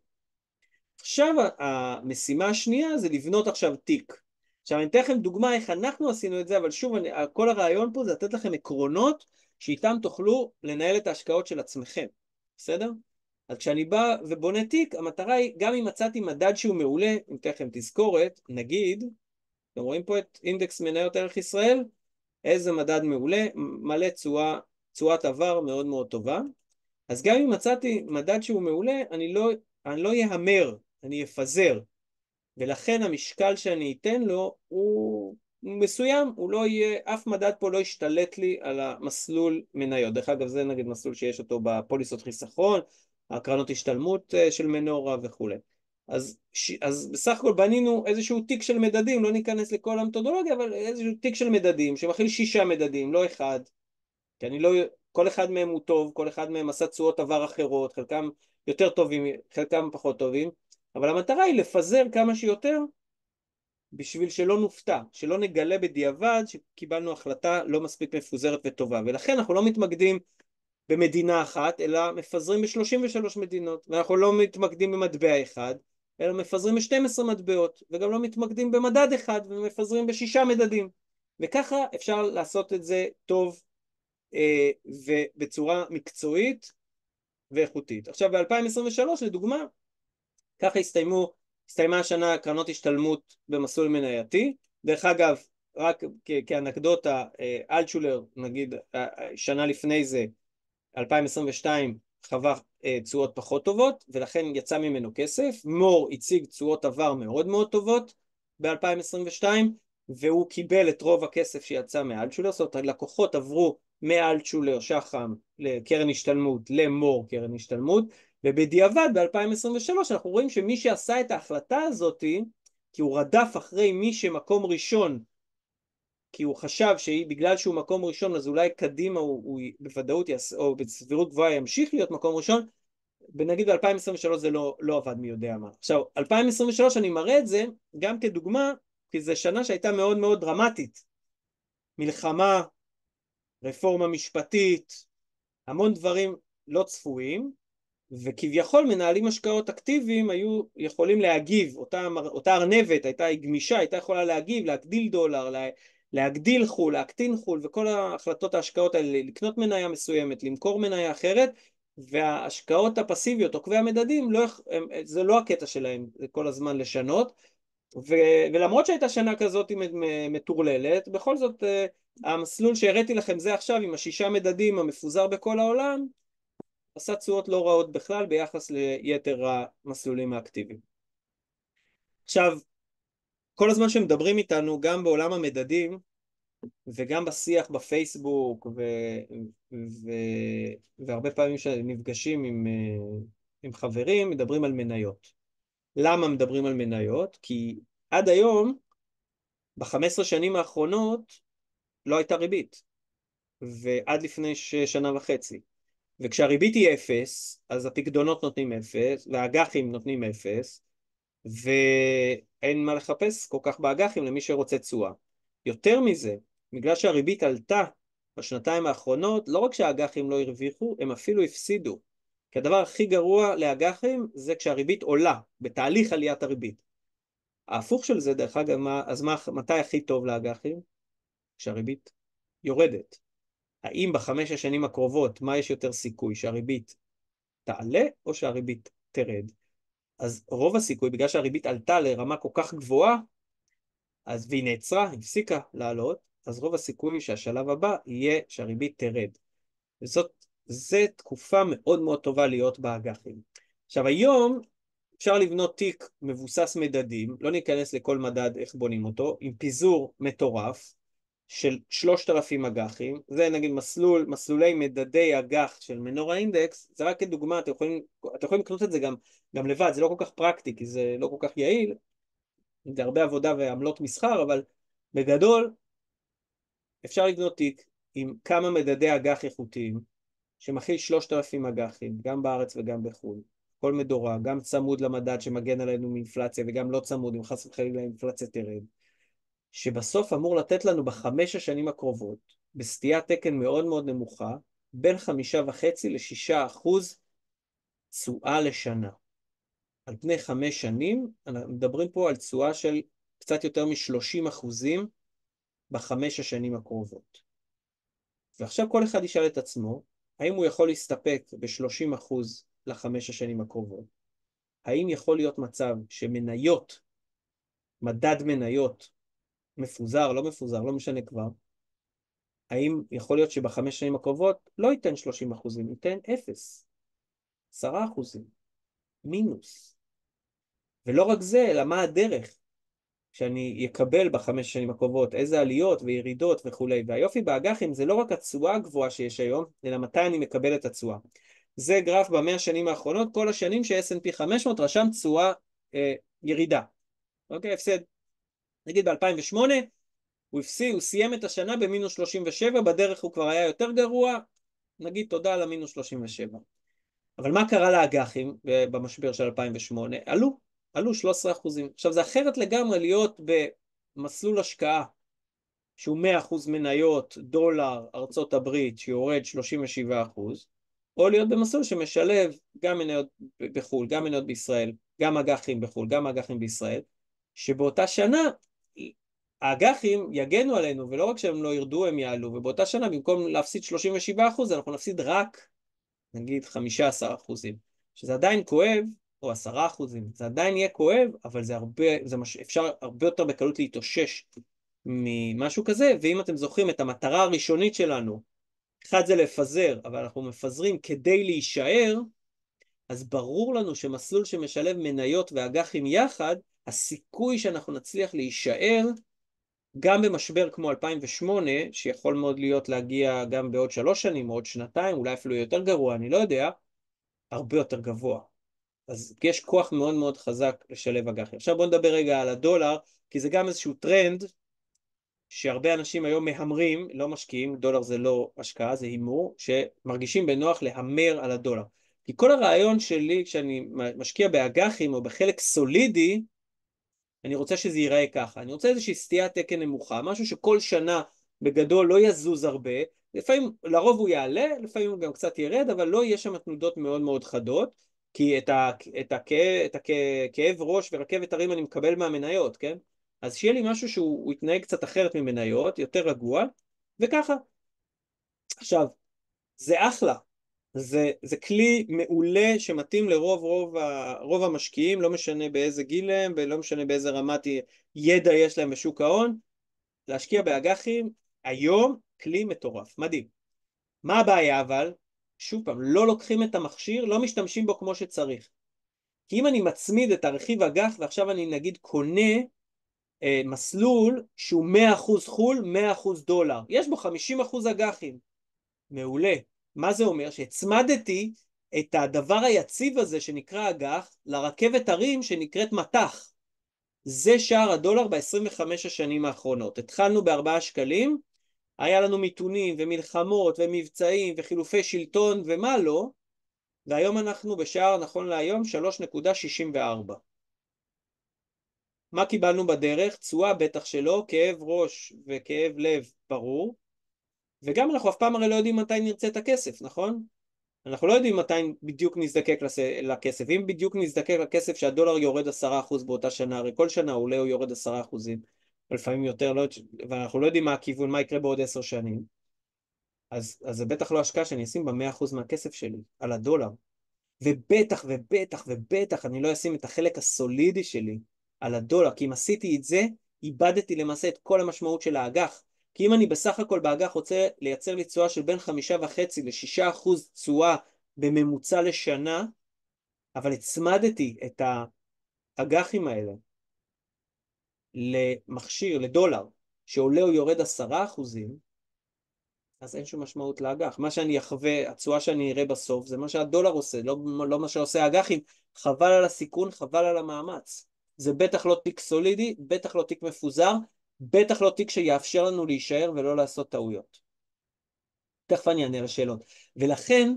עכשיו המשימה השנייה זה לבנות עכשיו תיק. עכשיו אני אתן לכם דוגמה איך אנחנו עשינו את זה, אבל שוב, כל הרעיון פה זה לתת לכם עקרונות שאיתם תוכלו לנהל את ההשקעות של עצמכם, בסדר? אז כשאני בא ובונה תיק, המטרה היא, גם אם מצאתי מדד שהוא מעולה, אם אתן לכם תזכורת, נגיד, אתם רואים פה את אינדקס מניות ערך ישראל, איזה מדד מעולה, מלא תשואת עבר מאוד מאוד טובה, אז גם אם מצאתי מדד שהוא מעולה, אני לא יהמר, אני אפזר, ולכן המשקל שאני אתן לו הוא מסוים, הוא לא יהיה, אף מדד פה לא ישתלט לי על המסלול מניות. דרך אגב זה נגיד מסלול שיש אותו בפוליסות חיסכון, הקרנות השתלמות של מנורה וכו'. אז בסך הכל בנינו איזשהו תיק של מדדים, לא ניכנס לכל המתודולוגיה, אבל איזשהו תיק של מדדים שמכיל 6 מדדים, לא אחד, כי אני לא, כל אחד מהם הוא טוב, כל אחד מהם עשה תשואות עבר אחרות, חלקם יותר טובים, חלקם פחות טובים, אבל המטרה היא לפזר כמה שיותר בשביל שלא נופתע, שלא נגלה בדיעבד שקיבלנו החלטה לא מספיק מפוזרת וטובה, ולכן אנחנו לא מתמקדים במדינה אחת, אלא מפזרים ב-33 מדינות, ואנחנו לא מתמקדים במטבע אחד, אלא מפזרים ב-12 מטבעות, וגם לא מתמקדים במדד אחד, ומפזרים ב6 מדדים, וככה אפשר לעשות את זה טוב ובצורה מקצועית ואיכותית. עכשיו ב-2023 לדוגמה, ככה הסתיימה השנה קרנות השתלמות במסלול מנייתי. דרך אגב, רק כאנקדוטה, אלטשולר, נגיד, שנה לפני זה, 2022, חווה תשואות פחות טובות, ולכן יצא ממנו כסף. מור הציג תשואות עבר מאוד מאוד טובות ב-2022, והוא קיבל את רוב הכסף שיצא מאלטשולר, זאת אומרת, לקוחות עברו מאלטשולר שחם לקרן השתלמות למור קרן השתלמות, ובדיעבד ב-2023 אנחנו רואים שמי שעשה את ההחלטה הזאת, כי הוא רדף אחרי מי שמקום ראשון, כי הוא חשב שבגלל שהוא מקום ראשון אז אולי קדימה הוא בוודאות או בסבירות גבוהה ימשיך להיות מקום ראשון, בנגיד ב-2023 זה לא עבד מי יודע מה. עכשיו 2023 אני מראה את זה גם כדוגמה, כי זו שנה שהייתה מאוד מאוד דרמטית, מלחמה, רפורמה משפטית, המון דברים לא צפויים, וכביכול מנהלים השקעות אקטיביים היו יכולים להגיב, אותה ארנבת הייתה גמישה, הייתה יכולה להגיב, להגדיל דולר, להגדיל חול, להקטין חול, וכל ההחלטות ההשקעות האלה, לקנות מניה מסוימת, למכור מניה אחרת, וההשקעות הפסיביות, עוקבי המדדים, זה לא הקטע שלהם, זה כל הזמן לשנות, ולמרות שהייתה שנה כזאת מטורללת, בכל זאת המסלול שהראיתי לכם זה עכשיו עם השישה מדדים המפוזר בכל העולם, עשה תשואות לא רעות בכלל ביחס ליתר המסלולים האקטיביים. עכשיו, כל הזמן שמדברים איתנו, גם בעולם המדדים, וגם בשיח בפייסבוק, ו... והרבה פעמים שנפגשים עם חברים, מדברים על מניות. למה מדברים על מניות? כי עד היום, ב-15 שנים האחרונות, לא הייתה ריבית. ועד לפני שנה וחצי. וכשהריבית היא אפס, אז הפקדונות נותנים אפס, והאג"חים נותנים אפס, ואין מה לחפש כל כך באג"חים למי שרוצה תשואה. יותר מזה, בגלל שהריבית עלתה בשנתיים האחרונות, לא רק שהאג"חים לא הרוויחו, הם אפילו הפסידו. כי הדבר הכי גרוע לאג"חים זה כשהריבית עולה, בתהליך עליית הריבית. ההפוך של זה, דרך אגב, אז מתי הכי טוב לאג"חים? כשהריבית יורדת. האם בחמש השנים הקרובות, מה יש יותר סיכוי? שהריבית תעלה או שהריבית תרד? אז רוב הסיכוי, בגלל שהריבית עלתה לרמה כל כך גבוהה, והיא נעצרה, הפסיקה לעלות, אז רוב הסיכוי שהשלב הבא יהיה שהריבית תרד. זו תקופה מאוד מאוד טובה להיות באג"חים. עכשיו היום אפשר לבנות תיק מבוסס מדדים, לא ניכנס לכל מדד איך בונים אותו, עם פיזור מטורף של 3,000 אג"חים, זה נגיד מסלולי מדדי אג"ח של מנורה אינדקס, זה רק כדוגמה, אתם יכולים לקנות את זה גם לבד, זה לא כל כך פרקטי, כי זה לא כל כך יעיל, זה הרבה עבודה ועמלות מסחר, אבל בגדול אפשר לבנות תיק עם כמה מדדי אג"ח איכותיים, שמכיל 3,000 אג"חים, גם בארץ וגם בחו"ל, כל מדורג, גם צמוד למדד שמגן עלינו מאינפלציה, וגם לא צמוד, אם חס וחלילה האינפלציה תרד, שבסוף אמור לתת לנו בחמש השנים הקרובות, בסטיית תקן מאוד מאוד נמוכה, בין 5.5% ל6% תשואה לשנה. על פני 5 שנים, אנחנו מדברים פה על תשואה של קצת יותר מ30% בחמש השנים הקרובות. ועכשיו כל אחד ישאל את עצמו, האם הוא יכול להסתפק ב30% לחמש השנים הקרובות? האם יכול להיות מצב שמניות, מדד מניות, מפוזר, לא מפוזר, לא משנה כבר, האם יכול להיות שבחמש שנים הקרובות לא ייתן 30%, ייתן 0, 10%, מינוס. ולא רק זה, אלא מה הדרך שאני אקבל בחמש שנים הקרובות, איזה עליות וירידות וכו'. והיופי באג"חים זה לא רק התשואה הגבוהה שיש היום, אלא מתי אני מקבל את התשואה. זה גרף ב100 שנים האחרונות, כל השנים ש-S&P 500 רשם תשואה ירידה. אוקיי, הפסד. נגיד ב-2008, הוא סיים את השנה במינוס 37, בדרך הוא כבר היה יותר גרוע, נגיד תודה על המינוס 37. אבל מה קרה לאג"חים במשבר של 2008? עלו 13%. עכשיו זה אחרת לגמרי להיות במסלול השקעה, שהוא 100% מניות, דולר, ארצות הברית, שיורד 37%, או להיות במסלול שמשלב גם מניות בחו"ל, גם מניות בישראל, גם אג"חים בחו"ל, גם אג"חים בישראל, שבאותה שנה האג"חים יגנו עלינו, ולא רק שהם לא ירדו, הם יעלו, ובאותה שנה במקום להפסיד 37%, אנחנו נפסיד רק, נגיד, 15%, שזה עדיין כואב, או 10%, זה עדיין יהיה כואב, אבל אפשר הרבה יותר בקלות להתאושש ממשהו כזה, ואם אתם זוכרים את המטרה הראשונית שלנו, אחד זה לפזר, אבל אנחנו מפזרים כדי להישאר, אז ברור לנו שמסלול שמשלב מניות ואג"חים יחד, הסיכוי שאנחנו נצליח להישאר, גם במשבר כמו 2008, שיכול מאוד להיות להגיע גם בעוד 3 שנים, או עוד 2 אולי אפילו יותר גרוע, אני לא יודע, הרבה יותר גבוה. אז יש כוח מאוד מאוד חזק לשלב אג"חים. עכשיו בואו נדבר רגע על הדולר, כי זה גם איזשהו טרנד, שהרבה אנשים היום מהמרים, לא משקיעים, דולר זה לא השקעה, זה הימור, שמרגישים בנוח להמר על הדולר. כי כל הרעיון שלי, כשאני משקיע באג"חים או בחלק סולידי, אני רוצה שזה ייראה ככה. אני רוצה איזושהי סטיית תקן נמוכה, משהו שכל שנה בגדול לא יזוז הרבה, לפעמים, לרוב הוא יעלה, לפעמים הוא גם קצת ירד, אבל לא יהיה שם תנודות מאוד מאוד חדות, כי את הכאב ראש ורכבת הרים אני מקבל מהמניות, כן? אז שיהיה לי משהו שהוא יתנהג קצת אחרת ממניות, יותר רגוע, וככה. עכשיו, זה אחלה, זה כלי מעולה שמתאים רוב המשקיעים, לא משנה באיזה גיל הם ולא משנה באיזה רמת ידע יש להם בשוק ההון. להשקיע באג"חים היום כלי מטורף, מדהים. מה הבעיה אבל? שוב פעם, לא לוקחים את המכשיר, לא משתמשים בו כמו שצריך. כי אם אני מצמיד את הרכיב אג"ח ועכשיו אני נגיד קונה מסלול שהוא 100% חול, 100% דולר, יש בו 50% אג"חים, מעולה. מה זה אומר? שהצמדתי את הדבר היציב הזה שנקרא אג"ח לרכבת הרים שנקראת מטח. זה שער הדולר ב-25 השנים האחרונות. התחלנו ב4 שקלים, היה לנו מיתונים ומלחמות ומבצעים וחילופי שלטון ומה לא, והיום אנחנו בשער, נכון להיום, 3.64. מה קיבלנו בדרך? תשואה בטח שלא, כאב ראש וכאב לב ברור, וגם אנחנו אף פעם הרי לא יודעים מתי נרצה את הכסף, נכון? אנחנו לא יודעים מתי בדיוק נזדקק לכסף. אם בדיוק נזדקק לכסף שהדולר יורד 10% באותה שנה, הרי כל שנה הוא עולה או יורד 10%, ולפעמים יותר, לא, ואנחנו לא יודעים מה הכיוון, מה יקרה בעוד 10 שנים. אז זה בטח לא השקעה שאני אשים ב100% מהכסף שלי, על הדולר. ובטח ובטח ובטח אני לא אשים את החלק הסולידי שלי על הדולר, כי אם עשיתי את זה, איבדתי למעשה את כל המשמעות של האג"ח. כי אם אני בסך הכל באג"ח רוצה לייצר לי תשואה של בין 5.5% ל6% תשואה בממוצע לשנה, אבל הצמדתי את האג"חים האלה למכשיר, לדולר, שעולה או יורד 10%, אז אין שום משמעות לאג"ח. מה שאני אחווה, התשואה שאני אראה בסוף, זה מה שהדולר עושה, לא מה שעושה אג"חים. חבל על הסיכון, חבל על המאמץ. זה בטח לא תיק סולידי, בטח לא תיק מפוזר, בטח לא תיק שיאפשר לנו להישאר ולא לעשות טעויות. תכף אני אענה לשאלות. ולכן,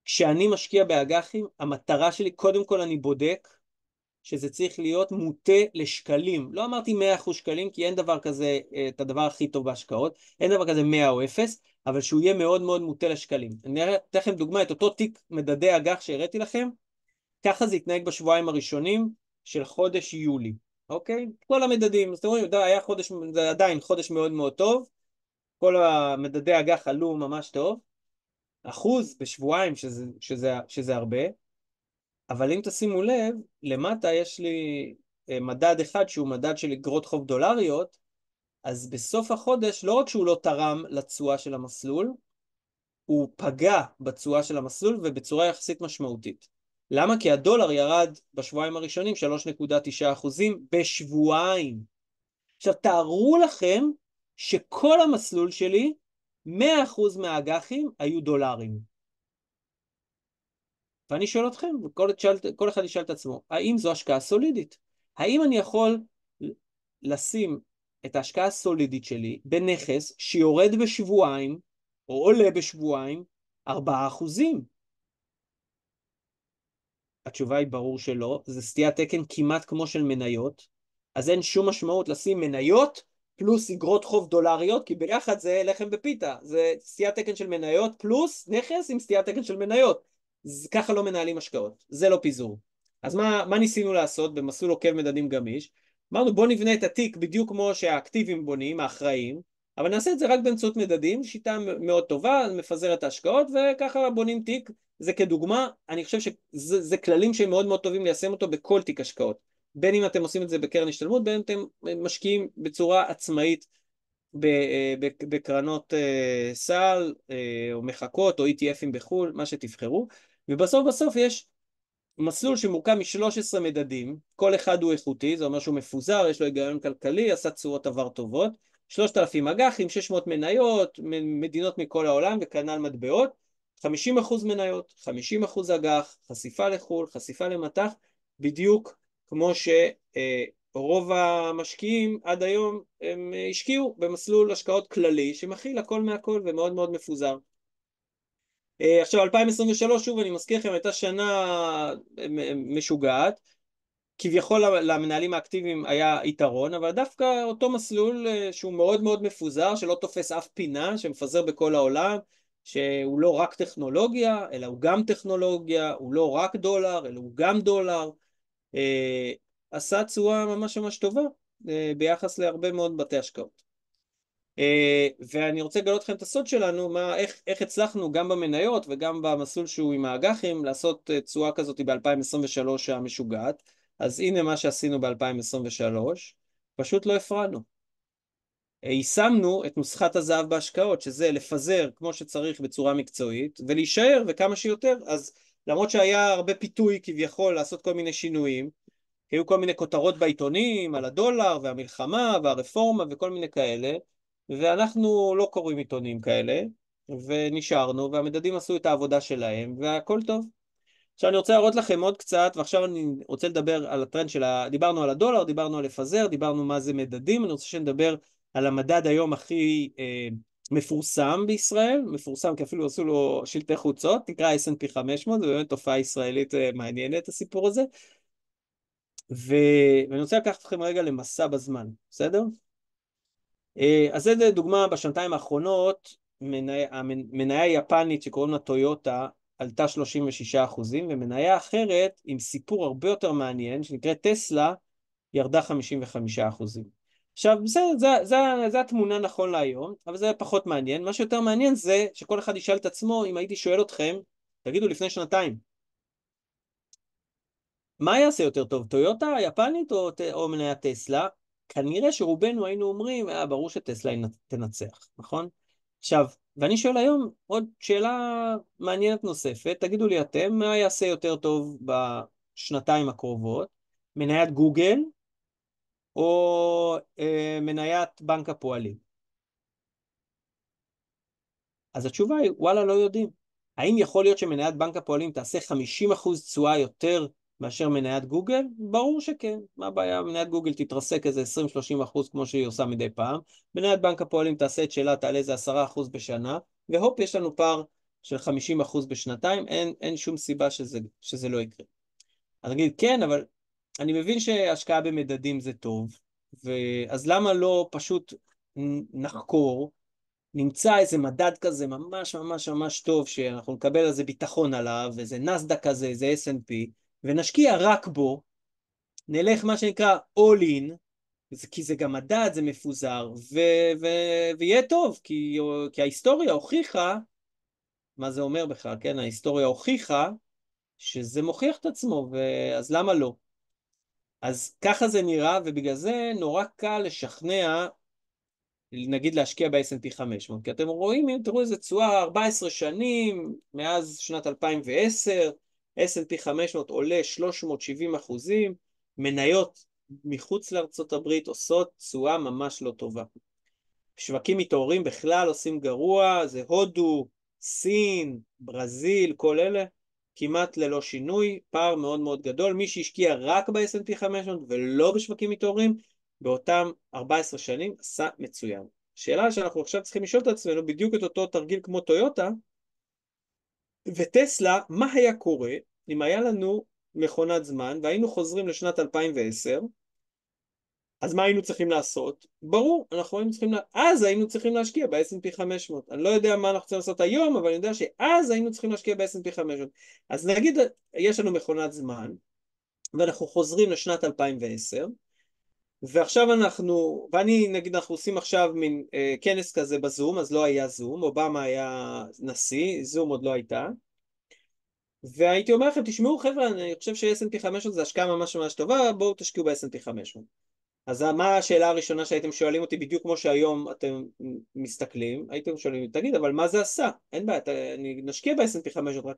כשאני משקיע באג"חים, המטרה שלי, קודם כל אני בודק שזה צריך להיות מוטה לשקלים. לא אמרתי 100% שקלים, כי אין דבר כזה, את הדבר הכי טוב בהשקעות, אין דבר כזה 100 או 0, אבל שהוא יהיה מאוד מאוד מוטה לשקלים. אני אתן לכם דוגמה, את אותו תיק מדדי אג"ח שהראיתי לכם, ככה זה התנהג בשבועיים הראשונים של חודש יולי, אוקיי? כל המדדים, אז אתם רואים, היה חודש, זה עדיין חודש מאוד מאוד טוב, כל המדדי אג"ח עלו ממש טוב, אחוז בשבועיים, שזה הרבה, אבל אם תשימו לב, למטה יש לי מדד אחד שהוא מדד של אגרות חוב דולריות, אז בסוף החודש לא רק שהוא לא תרם לתשואה של המסלול, הוא פגע בתשואה של המסלול ובצורה יחסית משמעותית. למה? כי הדולר ירד בשבועיים הראשונים 3.9% בשבועיים. עכשיו תארו לכם שכל המסלול שלי, 100% מהאג"חים היו דולרים. ואני שואל אתכם, כל אחד ישאל את עצמו, האם זו השקעה סולידית? האם אני יכול לשים את ההשקעה הסולידית שלי בנכס שיורד בשבועיים, או עולה בשבועיים, 4%? התשובה היא ברור שלא, זה סטיית תקן כמעט כמו של מניות, אז אין שום משמעות לשים מניות פלוס אגרות חוב דולריות, כי ביחד זה לחם בפיתה, זה סטיית תקן של מניות פלוס נכס עם סטיית תקן של מניות. ככה לא מנהלים השקעות, זה לא פיזור. אז מה ניסינו לעשות במסלול עוקב מדדים גמיש? אמרנו בוא נבנה את התיק בדיוק כמו שהאקטיבים בונים, האחראים, אבל נעשה את זה רק באמצעות מדדים, שיטה מאוד טובה, מפזר את ההשקעות וככה בונים תיק. זה כדוגמה, אני חושב שזה כללים שהם מאוד מאוד טובים ליישם אותו בכל תיק השקעות. בין אם אתם עושים את זה בקרן השתלמות, בין אם אתם משקיעים בצורה עצמאית בקרנות סל או מחקות או ETFים בחו"ל, מה שתבחרו. ובסוף בסוף יש מסלול שמורכב מ13 מדדים, כל אחד הוא איכותי, זה אומר שהוא מפוזר, יש לו היגיון כלכלי, עשה תשואות עבר טובות, 3,000 אג"חים, 600 מניות, מדינות מכל העולם וכנ"ל מטבעות, 50% מניות, 50% אג"ח, חשיפה לחו"ל, חשיפה למטח, בדיוק כמו שרוב המשקיעים עד היום הם השקיעו במסלול השקעות כללי שמכיל הכל מהכל ומאוד מאוד מפוזר. עכשיו 2023, שוב אני מזכיר לכם, הייתה שנה משוגעת, כביכול למנהלים האקטיביים היה יתרון, אבל דווקא אותו מסלול שהוא מאוד מאוד מפוזר, שלא תופס אף פינה, שמפזר בכל העולם, שהוא לא רק טכנולוגיה, אלא הוא גם טכנולוגיה, הוא לא רק דולר, אלא הוא גם דולר, עשה תשואה ממש ממש טובה ביחס להרבה מאוד בתי השקעות. ואני רוצה לגלות לכם את הסוד שלנו, איך הצלחנו גם במניות וגם במסלול שהוא עם האג"חים לעשות תשואה כזאת ב-2023 המשוגעת. אז הנה מה שעשינו ב-2023, פשוט לא הפרענו. יישמנו את נוסחת הזהב בהשקעות, שזה לפזר כמו שצריך בצורה מקצועית, ולהישאר וכמה שיותר. אז למרות שהיה הרבה פיתוי כביכול לעשות כל מיני שינויים, היו כל מיני כותרות בעיתונים על הדולר והמלחמה והרפורמה וכל מיני כאלה, ואנחנו לא קוראים עיתונים כאלה, ונשארנו, והמדדים עשו את העבודה שלהם, והכל טוב. עכשיו אני רוצה להראות לכם עוד קצת, ועכשיו אני רוצה לדבר על הטרנד דיברנו על הדולר, דיברנו על לפזר, דיברנו מה זה מדדים, אני רוצה שנדבר על המדד היום הכי מפורסם בישראל, מפורסם כי אפילו עשו לו שלטי חוצות, נקרא S&P 500, זה באמת תופעה ישראלית מעניינת הסיפור הזה, ואני רוצה לקחת אתכם רגע למסע בזמן, בסדר? אז זה דוגמה בשנתיים האחרונות, מניה יפנית שקוראים לה טויוטה עלתה 36%, ומניה אחרת עם סיפור הרבה יותר מעניין שנקראת טסלה ירדה 55%. עכשיו בסדר, זה התמונה נכון להיום, אבל זה פחות מעניין. מה שיותר מעניין זה שכל אחד ישאל את עצמו, אם הייתי שואל אתכם, תגידו לפני שנתיים, מה יעשה יותר טוב, טויוטה היפנית או מניית טסלה? כנראה שרובנו היינו אומרים, ברור שטסלה תנצח, נכון? עכשיו, ואני שואל היום עוד שאלה מעניינת נוספת, תגידו לי אתם, מה יעשה יותר טוב בשנתיים הקרובות? מניית גוגל או מניית בנק הפועלים? אז התשובה היא, וואלה, לא יודעים. האם יכול להיות שמניית בנק הפועלים תעשה 50% תשואה יותר מאשר מניית גוגל? ברור שכן. מה הבעיה? מניית גוגל תתרסק איזה 20-30% כמו שהיא עושה מדי פעם. מניית בנק הפועלים תעשה את שלה, תעלה איזה 10% בשנה, והופ, יש לנו פער של 50% בשנתיים. אין שום סיבה שזה לא יקרה. אז נגיד, כן, אבל אני מבין שהשקעה במדדים זה טוב, אז למה לא פשוט נחקור, נמצא איזה מדד כזה ממש ממש ממש טוב, שאנחנו נקבל איזה ביטחון עליו, איזה נסדק כזה, איזה S&P, ונשקיע רק בו, נלך מה שנקרא all in, כי זה גם מדד, זה מפוזר, ויהיה טוב, כי ההיסטוריה הוכיחה, מה זה אומר בכלל, כן? ההיסטוריה הוכיחה שזה מוכיח את עצמו, אז למה לא? אז ככה זה נראה, ובגלל זה נורא קל לשכנע, נגיד להשקיע ב-S&P 500, כי אתם רואים, אם תראו איזה תשואה 14 שנים, מאז שנת 2010, S&P 500 עולה 370%, מניות מחוץ לארצות הברית עושות תשואה ממש לא טובה. שווקים מתעוררים בכלל עושים גרוע, זה הודו, סין, ברזיל, כל אלה, כמעט ללא שינוי, פער מאוד מאוד גדול. מי שהשקיע רק ב-S&P 500 ולא בשווקים מתעוררים, באותם 14 שנים עשה מצוין. שאלה שאנחנו עכשיו צריכים לשאול את עצמנו, בדיוק את אותו תרגיל כמו טויוטה וטסלה, מה היה קורה אם היה לנו מכונת זמן והיינו חוזרים לשנת 2010, אז מה היינו צריכים לעשות? ברור, אז היינו צריכים להשקיע ב-S&P 500. אני לא יודע מה אנחנו צריכים לעשות היום, אבל אני יודע שאז היינו צריכים להשקיע ב-S&P 500. אז נגיד, יש לנו מכונת זמן, ואנחנו חוזרים לשנת 2010, ועכשיו נגיד אנחנו עושים עכשיו מין כנס כזה בזום, אז לא היה זום, אובמה היה נשיא, זום עוד לא הייתה, והייתי אומר לכם, תשמעו חבר'ה, אני חושב ש-S&P 500 זה השקעה ממש ממש טובה, בואו תשקיעו ב-S&P 500. אז מה השאלה הראשונה שהייתם שואלים אותי, בדיוק כמו שהיום אתם מסתכלים, הייתם שואלים, תגיד, אבל מה זה עשה? אין בעיה, נשקיע ב-S&P 500, רק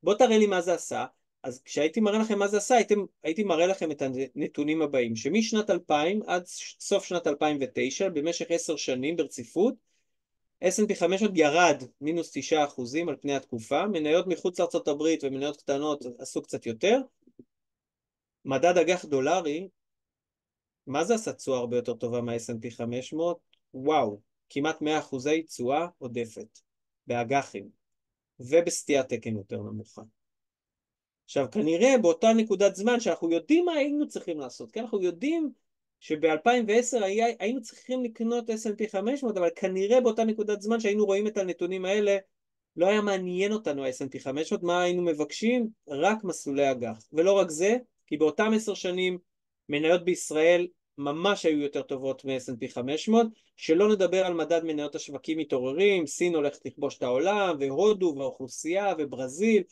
בוא תראה לי מה זה עשה. אז כשהייתי מראה לכם מה זה עשה, הייתי מראה לכם את הנתונים הבאים, שמשנת 2000 עד סוף שנת 2009, במשך 10 שנים ברציפות, S&P 500 ירד מינוס 9% על פני התקופה, מניות מחוץ לארצות הברית ומניות קטנות עשו קצת יותר, מדד אג"ח דולרי, מה זה עשה תשואה הרבה יותר טובה מה-S&P 500? וואו, כמעט 100% תשואה עודפת, באג"חים, ובסטיית תקן יותר נמוכה. עכשיו, כנראה באותה נקודת זמן שאנחנו יודעים מה היינו צריכים לעשות, כי אנחנו יודעים שב-2010 היינו צריכים לקנות S&P 500, אבל כנראה באותה נקודת זמן שהיינו רואים את הנתונים האלה, לא היה מעניין אותנו ה-S&P 500, מה היינו מבקשים? רק מסלולי אג"ח. ולא רק זה, כי באותם 10 שנים מניות בישראל ממש היו יותר טובות מ-S&P 500, שלא נדבר על מדד מניות השווקים מתעוררים, סין הולכת לכבוש את העולם, והודו, והאוכלוסייה, וברזיל,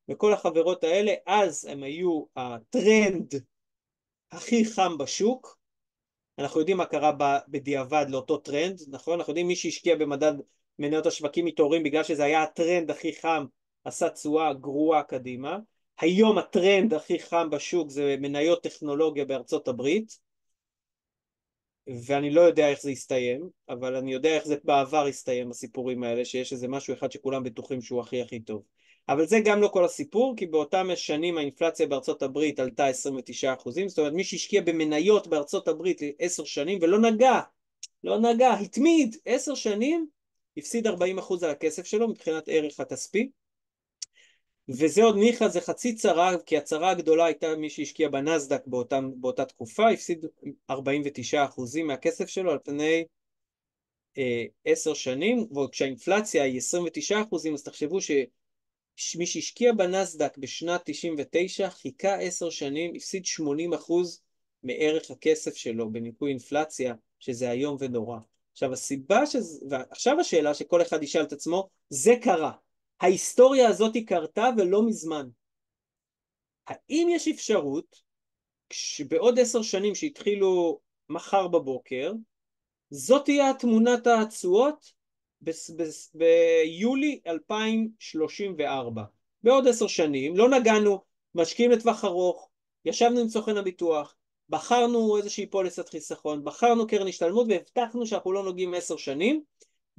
וכל החברות האלה, אז הם היו הטרנד הכי חם בשוק. אנחנו יודעים מה קרה בדיעבד לאותו טרנד, נכון? אנחנו יודעים מי שהשקיע במדד מניות השווקים מתעוררים בגלל שזה היה הטרנד הכי חם, עשה תשואה גרועה קדימה. היום הטרנד הכי חם בשוק זה מניות טכנולוגיה בארצות הברית, ואני לא יודע איך זה יסתיים, אבל אני יודע איך זה בעבר יסתיים, הסיפורים האלה, שיש איזה משהו אחד שכולם בטוחים שהוא הכי הכי טוב. אבל זה גם לא כל הסיפור, כי באותם שנים האינפלציה בארצות הברית עלתה 29%, זאת אומרת מי שהשקיע במניות בארצות הברית 10 שנים ולא נגע, לא נגע, התמיד 10 שנים, הפסיד 40% על הכסף שלו מבחינת ערך הכספי, וזה עוד ניחא, זה חצי צרה, כי הצרה הגדולה הייתה מי שהשקיע בנסדק באותה תקופה, הפסיד 49% מהכסף שלו על פני 10 שנים, וכשהאינפלציה היא 29%, אז תחשבו שמי שהשקיע בנסדק בשנת 99, חיכה 10 שנים, הפסיד 80% מערך הכסף שלו בניכוי אינפלציה, שזה היום ונורא. עכשיו הסיבה ועכשיו השאלה שכל אחד ישאל את עצמו, זה קרה. ההיסטוריה הזאת היא קרתה ולא מזמן. האם יש אפשרות שבעוד 10 שנים שהתחילו מחר בבוקר, זאת תהיה תמונת התשואות ביולי 2034. בעוד 10 שנים, לא נגענו, משקיעים לטווח ארוך, ישבנו עם סוכן הביטוח, בחרנו איזושהי פוליסת חיסכון, בחרנו קרן השתלמות והבטחנו שאנחנו לא נוגעים 10 שנים,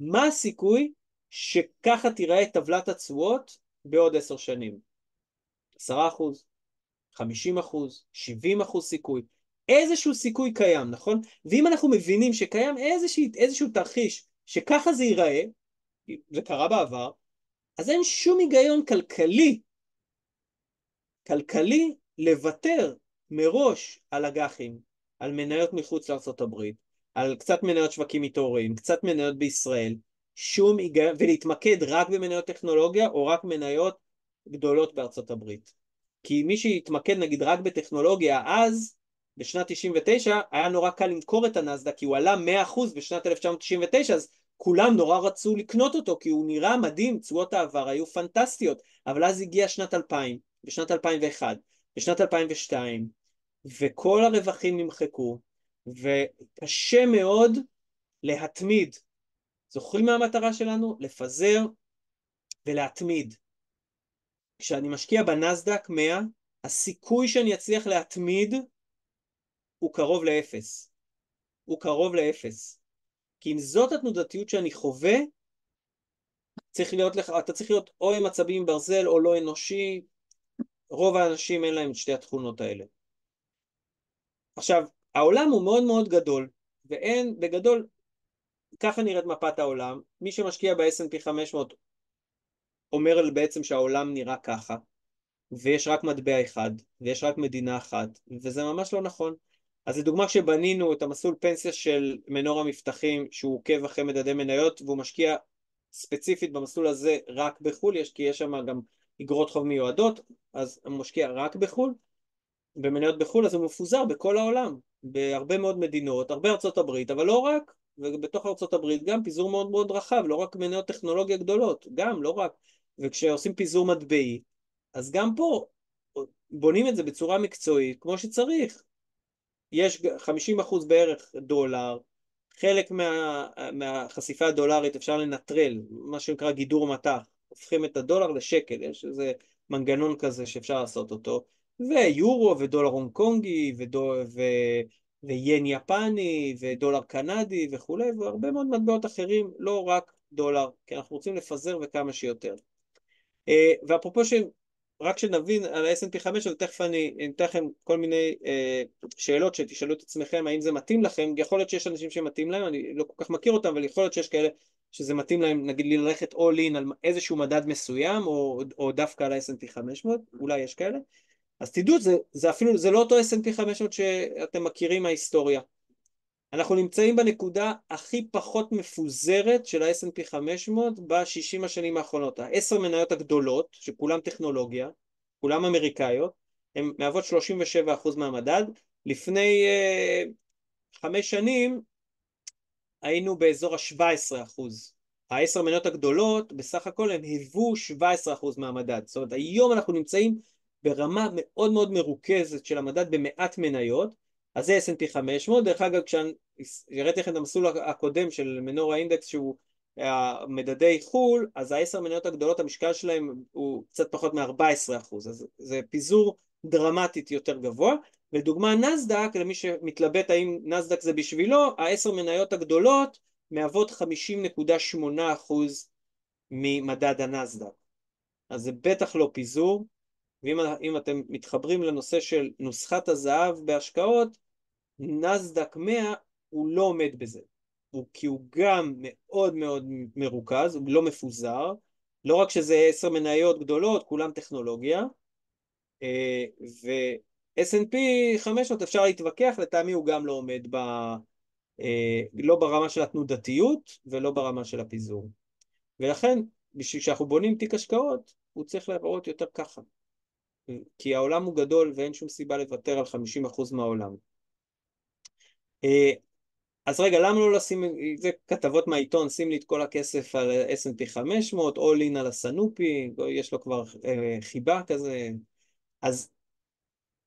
מה הסיכוי שככה תיראה טבלת התשואות בעוד 10 שנים? 10%, 50%, 70% סיכוי. איזשהו סיכוי קיים, נכון? ואם אנחנו מבינים שקיים איזשהו תרחיש שככה זה ייראה, זה קרה בעבר, אז אין שום היגיון כלכלי לוותר מראש על אג"חים, על מניות מחוץ לארצות הברית, על קצת מניות שווקים מתעוררים, קצת מניות בישראל, שום היגיון, ולהתמקד רק במניות טכנולוגיה או רק מניות גדולות בארצות הברית. כי מי שהתמקד נגיד רק בטכנולוגיה אז, בשנת 99, היה נורא קל למכור את הנסדק, כי הוא עלה 100% בשנת 1999, אז כולם נורא רצו לקנות אותו, כי הוא נראה מדהים, תשואות העבר היו פנטסטיות, אבל אז הגיעה שנת 2000, בשנת 2001, בשנת 2002, וכל הרווחים נמחקו, וקשה מאוד להתמיד. זוכרים מה המטרה שלנו? לפזר ולהתמיד. כשאני משקיע בנסדק 100, הסיכוי שאני אצליח להתמיד הוא קרוב לאפס. הוא קרוב לאפס. כי אם זאת התנודתיות שאני חווה, אתה צריך להיות או עם עצבים ברזל או לא אנושי. רוב האנשים אין להם את שתי התכונות האלה. עכשיו, העולם הוא מאוד מאוד גדול, ואין, בגדול, ככה נראית מפת העולם. מי שמשקיע ב-S&P 500 אומר בעצם שהעולם נראה ככה, ויש רק מטבע אחד, ויש רק מדינה אחת, וזה ממש לא נכון. אז לדוגמה, כשבנינו את המסלול פנסיה של מנור המבטחים, שהוא עוקב אחרי מדדי מניות, והוא משקיע ספציפית במסלול הזה רק בחול, כי יש שם גם אגרות חוב מיועדות, אז הוא משקיע רק בחול, במניות בחול, אז הוא מפוזר בכל העולם, בהרבה מאוד מדינות, הרבה ארצות הברית, אבל לא רק, ובתוך ארצות הברית גם פיזור מאוד מאוד רחב, לא רק מניות טכנולוגיה גדולות, גם, לא רק. וכשעושים פיזור מטבעי, אז גם פה בונים את זה בצורה מקצועית, כמו שצריך. יש 50% בערך דולר, חלק מהחשיפה הדולרית אפשר לנטרל, מה שנקרא גידור מטח, הופכים את הדולר לשקל, יש איזה מנגנון כזה שאפשר לעשות אותו, ויורו ודולר הונג קונגי ויין יפני ודולר קנדי וכולי, והרבה מאוד מטבעות אחרים, לא רק דולר, כי אנחנו רוצים לפזר וכמה שיותר. ואפרופו רק שנבין על ה-S&P 500, תכף אני אתן לכם כל מיני שאלות שתשאלו את עצמכם האם זה מתאים לכם. יכול להיות שיש אנשים שמתאים להם, אני לא כל כך מכיר אותם, אבל יכול להיות שיש כאלה שזה מתאים להם, נגיד ללכת all in על איזשהו מדד מסוים, או דווקא על ה-S&P 500, אולי יש כאלה. אז תדעו, זה לא אותו S&P 500 שאתם מכירים מההיסטוריה. אנחנו נמצאים בנקודה הכי פחות מפוזרת של ה-S&P 500 ב-60 השנים האחרונות. ה-10 מניות הגדולות, שכולם טכנולוגיה, כולם אמריקאיות, הן מהוות 37% מהמדד. לפני 5 שנים היינו באזור ה-17%. ה10 מניות הגדולות בסך הכל הם היוו 17% מהמדד. זאת אומרת, היום אנחנו נמצאים ברמה מאוד מאוד מרוכזת של המדד במעט מניות, אז זה S&P 500. דרך אגב, כשהראיתי לכם את המסלול הקודם של מנור האינדקס שהוא מדדי חול, אז ה10 מניות הגדולות המשקל שלהם הוא קצת פחות מ-14%, אז זה פיזור דרמטית יותר גבוה. לדוגמה נסדק, למי שמתלבט האם נסדק זה בשבילו, ה10 מניות הגדולות מהוות 50.8% ממדד הנסדק. אז זה בטח לא פיזור, ואם אתם מתחברים לנושא של נוסחת הזהב בהשקעות, נסדק 100 הוא לא עומד בזה. כי הוא גם מאוד מאוד מרוכז, הוא לא מפוזר, לא רק שזה 10 מניות גדולות, כולם טכנולוגיה, ו-S&P 500 אפשר להתווכח, לטעמי הוא גם לא עומד לא ברמה של התנודתיות ולא ברמה של הפיזור. ולכן, בשביל שאנחנו בונים תיק השקעות, הוא צריך להיראות יותר ככה. כי העולם הוא גדול ואין שום סיבה לוותר על 50% מהעולם. אז רגע, למה לא לשים, זה כתבות מהעיתון, שים לי את כל הכסף על S&P 500, all in על הסנופי, יש לו כבר חיבה כזה. אז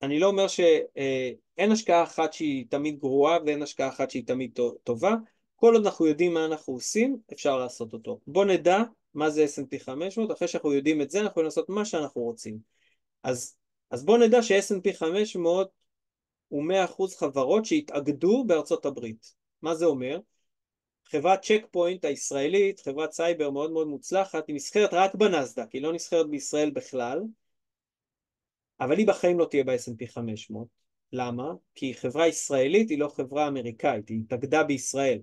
אני לא אומר שאין השקעה אחת שהיא תמיד גרועה ואין השקעה אחת שהיא תמיד טובה. כל עוד אנחנו יודעים מה אנחנו עושים, אפשר לעשות אותו. בוא נדע מה זה S&P 500, אחרי שאנחנו יודעים את זה, אנחנו יכולים לעשות מה שאנחנו רוצים. אז בוא נדע ש-S&P 500 הוא 100% חברות שהתאגדו בארצות הברית. מה זה אומר? חברת צ'ק פוינט הישראלית, חברת סייבר מאוד מאוד מוצלחת, היא נסחרת רק בנסדק, היא לא נסחרת בישראל בכלל, אבל היא בחיים לא תהיה ב-S&P 500. למה? כי היא חברה ישראלית, היא לא חברה אמריקאית, היא התאגדה בישראל.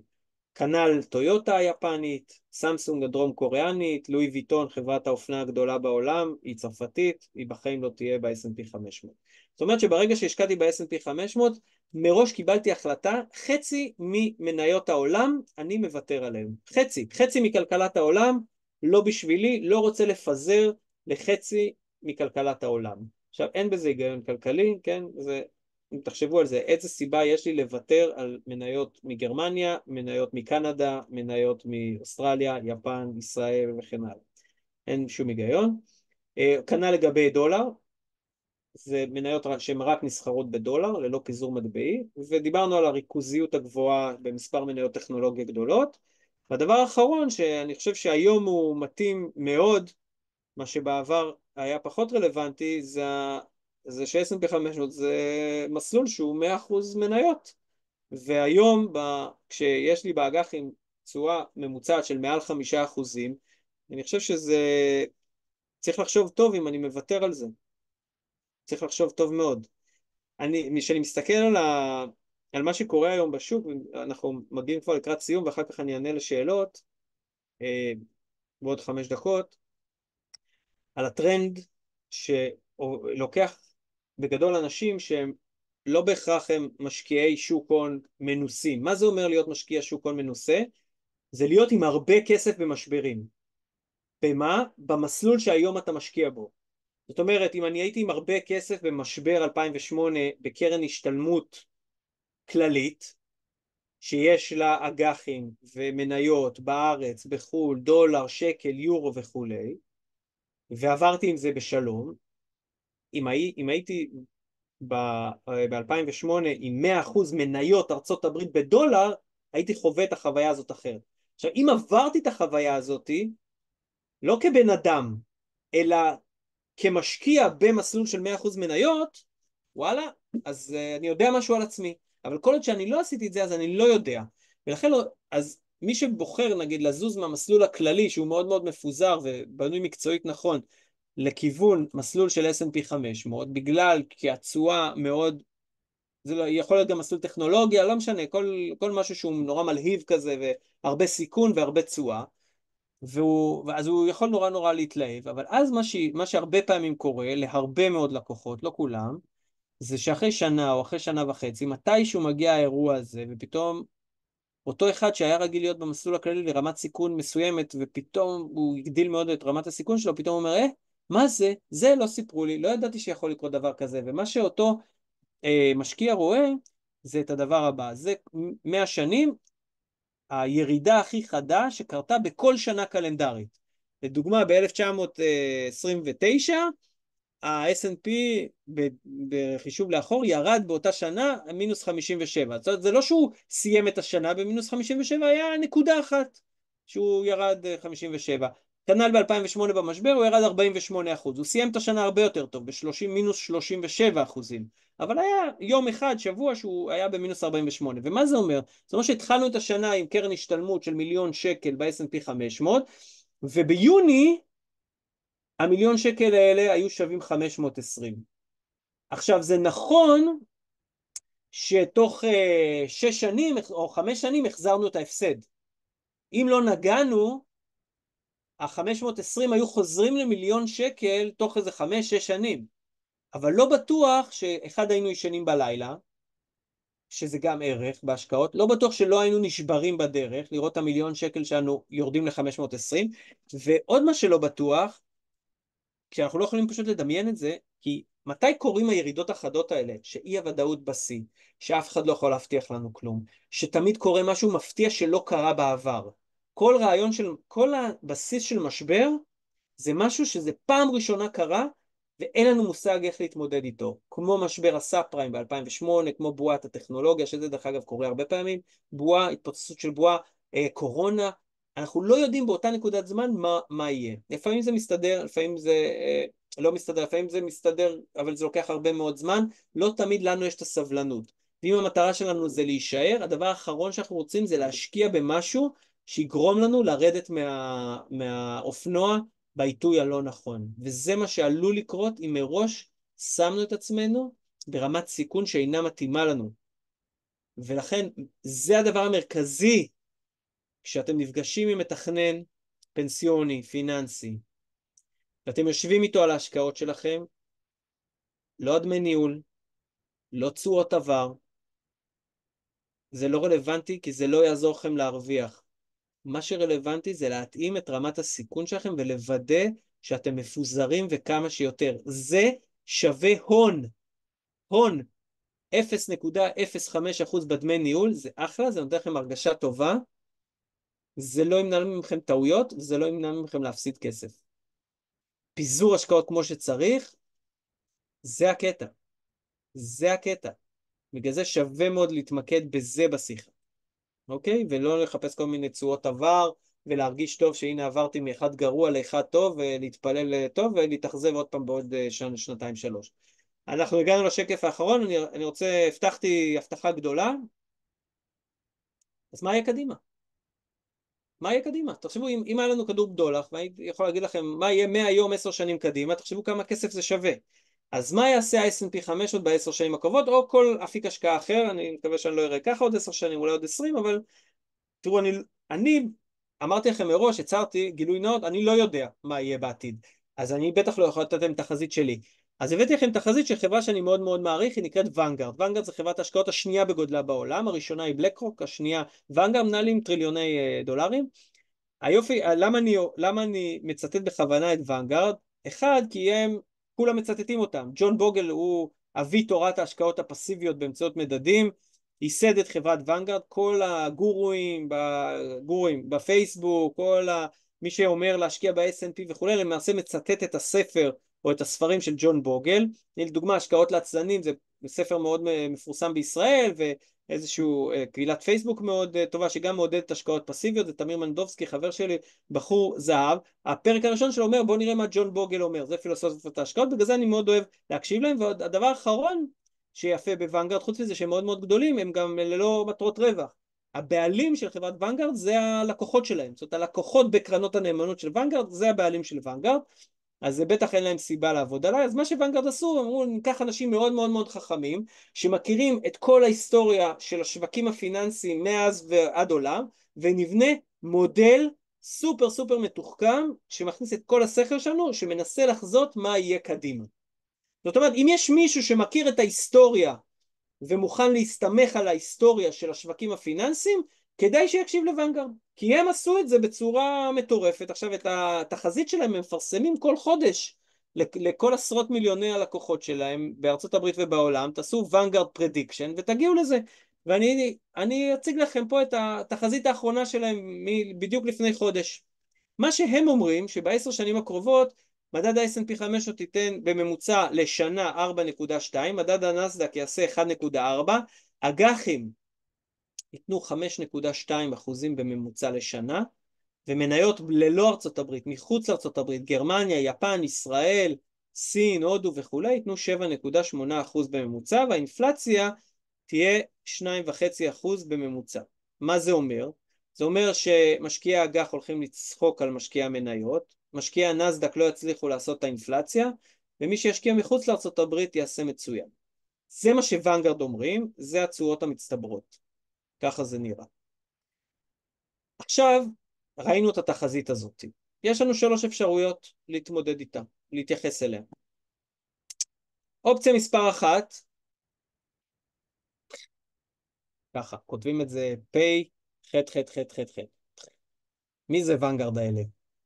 כנ"ל טויוטה היפנית, סמסונג הדרום קוריאנית, לואי ויטון, חברת האופנה הגדולה בעולם, היא צרפתית, היא בחיים לא תהיה ב-S&P 500. זאת אומרת שברגע שהשקעתי ב-S&P 500, מראש קיבלתי החלטה, חצי ממניות העולם, אני מוותר עליהם. חצי מכלכלת העולם, לא בשבילי, לא רוצה לפזר לחצי מכלכלת העולם. עכשיו, אין בזה היגיון כלכלי, כן? אם תחשבו על זה, איזה סיבה יש לי לוותר על מניות מגרמניה, מניות מקנדה, מניות מאוסטרליה, יפן, ישראל וכן הלאה. אין שום היגיון. כנ"ל לגבי דולר, זה מניות שהן רק נסחרות בדולר, ללא פיזור מטבעי, ודיברנו על הריכוזיות הגבוהה במספר מניות טכנולוגיה גדולות. והדבר האחרון, שאני חושב שהיום הוא מתאים מאוד, מה שבעבר היה פחות רלוונטי, זה ש-S&P 500 זה מסלול שהוא 100% מניות. והיום, כשיש לי באג"ח עם תשואה ממוצעת של מעל 5%, אני חושב שזה, צריך לחשוב טוב אם אני מוותר על זה. צריך לחשוב טוב מאוד. כשאני מסתכל על מה שקורה היום בשוק, אנחנו מגיעים כבר לקראת סיום, ואחר כך אני אענה לשאלות, בעוד 5 דקות, על הטרנד שלוקח בגדול אנשים שהם לא בהכרח הם משקיעי שוק הון מנוסים. מה זה אומר להיות משקיע שוק הון מנוסה? זה להיות עם הרבה כסף במשברים. במה? במסלול שהיום אתה משקיע בו. זאת אומרת, אם אני הייתי עם הרבה כסף במשבר 2008 בקרן השתלמות כללית, שיש לה אג"חים ומניות בארץ, בחול, דולר, שקל, יורו וכולי, ועברתי עם זה בשלום, אם הייתי ב-2008 עם 100% מניות ארצות הברית בדולר, הייתי חווה את החוויה הזאת אחרת. עכשיו, אם עברתי את החוויה הזאת, לא כבן אדם, אלא כמשקיע במסלול של 100% מניות, וואלה, אז אני יודע משהו על עצמי. אבל כל עוד שאני לא עשיתי את זה, אז אני לא יודע. ולכן, אז מי שבוחר, נגיד, לזוז מהמסלול הכללי, שהוא מאוד מאוד מפוזר ובנוי מקצועית נכון, לכיוון מסלול של S&P 500, בגלל כי התשואה מאוד, זה לא, יכול להיות גם מסלול טכנולוגיה, לא משנה, כל משהו שהוא נורא מלהיב כזה, והרבה סיכון והרבה תשואה, ואז הוא יכול נורא נורא להתלהב, אבל אז מה שהרבה פעמים קורה, להרבה מאוד לקוחות, לא כולם, זה שאחרי שנה או אחרי שנה וחצי, מתישהו מגיע האירוע הזה, ופתאום אותו אחד שהיה רגיל להיות במסלול הכללי לרמת סיכון מסוימת, ופתאום הוא הגדיל מאוד את רמת הסיכון שלו, פתאום הוא אומר, מה זה? זה לא סיפרו לי, לא ידעתי שיכול לקרות דבר כזה, ומה שאותו משקיע רואה, זה את הדבר הבא. זה 100 שנים, הירידה הכי חדה שקרתה בכל שנה קלנדרית. לדוגמה, ב-1929, ה-S&P בחישוב לאחור ירד באותה שנה מינוס 57. זאת אומרת, זה לא שהוא סיים את השנה במינוס 57, היה נקודה אחת שהוא ירד 57. כנ"ל ב-2008 במשבר, הוא ירד 48%. הוא סיים את השנה הרבה יותר טוב, מינוס 37%. אבל היה יום אחד, שבוע, שהוא היה במינוס 48. ומה זה אומר? זאת אומרת שהתחלנו את השנה עם קרן השתלמות של $1,000,000 ב-S&P 500, וביוני ה$1,000,000 האלה היו שווים 520. עכשיו זה נכון שתוך 6 שנים או 5 שנים החזרנו את ההפסד. אם לא נגענו, ה-520 היו חוזרים ל$1,000,000 תוך איזה 5-6 שנים. אבל לא בטוח שאחד היינו ישנים בלילה, שזה גם ערך בהשקעות, לא בטוח שלא היינו נשברים בדרך, לראות ה$1,000,000 שלנו יורדים ל-520, ועוד מה שלא בטוח, כשאנחנו לא יכולים פשוט לדמיין את זה, כי מתי קורים הירידות החדות האלה, שאי הוודאות בשיא, שאף אחד לא יכול להבטיח לנו כלום, שתמיד קורה משהו מפתיע שלא קרה בעבר. כל הבסיס של משבר, זה משהו שזה פעם ראשונה קרה, ואין לנו מושג איך להתמודד איתו. כמו משבר הסאב פריים ב-2008, כמו בועת הטכנולוגיה, שזה דרך אגב קורה הרבה פעמים, התפוצצות של בועה, קורונה, אנחנו לא יודעים באותה נקודת זמן מה יהיה. לפעמים זה מסתדר, לפעמים זה לא מסתדר, לפעמים זה מסתדר, אבל זה לוקח הרבה מאוד זמן, לא תמיד לנו יש את הסבלנות. ואם המטרה שלנו זה להישאר, הדבר האחרון שאנחנו רוצים זה להשקיע במשהו שיגרום לנו לרדת מהאופנוע בעיתוי הלא נכון. וזה מה שעלול לקרות אם מראש שמנו את עצמנו ברמת סיכון שאינה מתאימה לנו. ולכן זה הדבר המרכזי כשאתם נפגשים עם מתכנן פנסיוני, פיננסי, ואתם יושבים איתו על ההשקעות שלכם, לא דמי ניהול, לא תשואות עבר, זה לא רלוונטי כי זה לא יעזור לכם להרוויח. מה שרלוונטי זה להתאים את רמת הסיכון שלכם ולוודא שאתם מפוזרים וכמה שיותר. זה שווה הון. הון 0.05% בדמי ניהול, זה אחלה, זה נותן לכם הרגשה טובה, זה לא ימנע מכם טעויות, זה לא ימנע מכם להפסיד כסף. פיזור השקעות כמו שצריך, זה הקטע. זה הקטע. בגלל זה שווה מאוד להתמקד בזה בשיחה. אוקיי? ולא לחפש כל מיני תשואות עבר, ולהרגיש טוב שהנה עברתי מאחד גרוע לאחד טוב, ולהתפלל טוב, ולהתאכזב עוד פעם בעוד שנתיים שלוש. אנחנו הגענו לשקף האחרון, אני רוצה, הבטחתי הבטחה גדולה, אז מה יהיה קדימה? מה יהיה קדימה? תחשבו, אם היה לנו כדור בדולח, ואני יכול להגיד לכם מה יהיה 100 יום 10 שנים קדימה, תחשבו כמה כסף זה שווה. אז מה יעשה ה-S&P 500 ב-10 שנים הקרובות, או כל אפיק השקעה אחר, אני מקווה שאני לא אראה ככה עוד 10 שנים, אולי עוד 20, אבל תראו, אני אמרתי לכם מראש, הצהרתי, גילוי נאות, אני לא יודע מה יהיה בעתיד. אז אני בטח לא יכול לתת לכם תחזית שלי. אז הבאתי לכם תחזית של חברה שאני מאוד מאוד מעריך, היא נקראת ונגארד. ונגארד זה חברת ההשקעות השנייה בגודלה בעולם, הראשונה היא בלקרוק, השנייה ונגארד, מנהלים טריליוני דולרים. היופי, למה אני מצטט בכוונה את ונגארד? אחד, כי הם, כולם מצטטים אותם. ג'ון בוגל הוא אבי תורת ההשקעות הפסיביות באמצעות מדדים, ייסד את חברת ונגארד, כל הגורואים בפייסבוק, מי שאומר להשקיע ב-S&P וכו', למעשה מצטט את הספר או את הספרים של ג'ון בוגל. לדוגמה, השקעות לעצלנים זה ספר מאוד מפורסם בישראל, ואיזשהו קהילת פייסבוק מאוד טובה, שגם מעודדת השקעות פסיביות, זה תמיר מנדובסקי, חבר שלי, בחור זהב. הפרק הראשון שלו אומר, בוא נראה מה ג'ון בוגל אומר, זה פילוסופיית ההשקעות, בגלל זה אני מאוד אוהב להקשיב להם. והדבר האחרון שיפה בוונגארד, חוץ מזה שהם מאוד מאוד גדולים, הם גם ללא מטרות רווח. הבעלים של חברת ונגארד זה הלקוחות שלהם, זאת אומרת הלקוחות בקרנות הנאמנות של ונגארד, זה הבעלים של ונגארד, אז זה בטח אין להם סיבה לעבוד עליי. אז מה שוונגארד עשו, אמרו, ניקח אנשים מאוד מאוד מאוד חכמים, שמכירים את כל ההיסטוריה של השווקים הפיננסיים מאז ועד עולם, ונבנה מודל סופר סופר מתוחכם, שמכניס את כל השכל שלנו, שמנסה לחזות מה יהיה קדימה. זאת אומרת, אם יש מישהו שמכיר את ההיסטוריה, ומוכן להסתמך על ההיסטוריה של השווקים הפיננסיים, כדאי שיקשיב לוונגארד, כי הם עשו את זה בצורה מטורפת. עכשיו את התחזית שלהם הם מפרסמים כל חודש, לכל עשרות מיליוני הלקוחות שלהם בארצות הברית ובעולם, תעשו Vanguard Prediction ותגיעו לזה. ואני אציג לכם פה את התחזית האחרונה שלהם בדיוק לפני חודש. מה שהם אומרים, שב10 שנים הקרובות, מדד ה-S&P 500 ייתן בממוצע לשנה 4.2, מדד הנסדק יעשה 1.4, אג"חים ייתנו 5.2% בממוצע לשנה, ומניות ללא ארצות הברית, מחוץ לארצות הברית, גרמניה, יפן, ישראל, סין, הודו וכולי, ייתנו 7.8% בממוצע, והאינפלציה תהיה 2.5% בממוצע. מה זה אומר? זה אומר שמשקיעי האג"ח הולכים לצחוק על משקיעי המניות, משקיעי הנסדק לא יצליחו לעשות את האינפלציה, ומי שישקיע מחוץ לארצות הברית יעשה מצוין. זה מה שוונגרד אומרים, זה התשואות המצטברות. ככה זה נראה. עכשיו, ראינו את התחזית הזאת. יש לנו 3 אפשרויות להתמודד איתה, להתייחס אליה. אופציה מספר 1, ככה, כותבים את זה פי, חט, חט, חט, חט, חט. מי זה ונגרד האלה?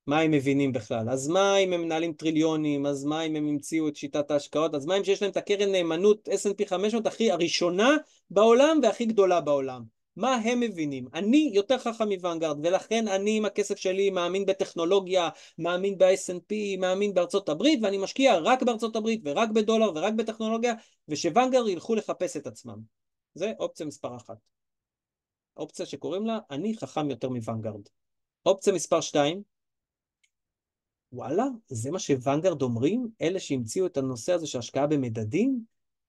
מה הם מבינים בכלל? אז מה אם הם מנהלים טריליונים? אז מה אם הם המציאו את שיטת ההשקעות? אז מה אם שיש להם את הקרן נאמנות S&P 500 הכי הראשונה בעולם והכי גדולה בעולם? מה הם מבינים? אני יותר חכם מוונגרד, ולכן אני עם הכסף שלי מאמין בטכנולוגיה, מאמין ב-S&P, מאמין בארצות הברית, ואני משקיע רק בארצות הברית ורק בדולר ורק בטכנולוגיה, ושוונגרד ילכו לחפש את עצמם. זה אופציה מספר 1. אופציה שקוראים לה, אני חכם יותר מוונגרד. אופציה מספר 2, וואלה, זה מה שוונגרד אומרים, אלה שהמציאו את הנושא הזה של השקעה במדדים,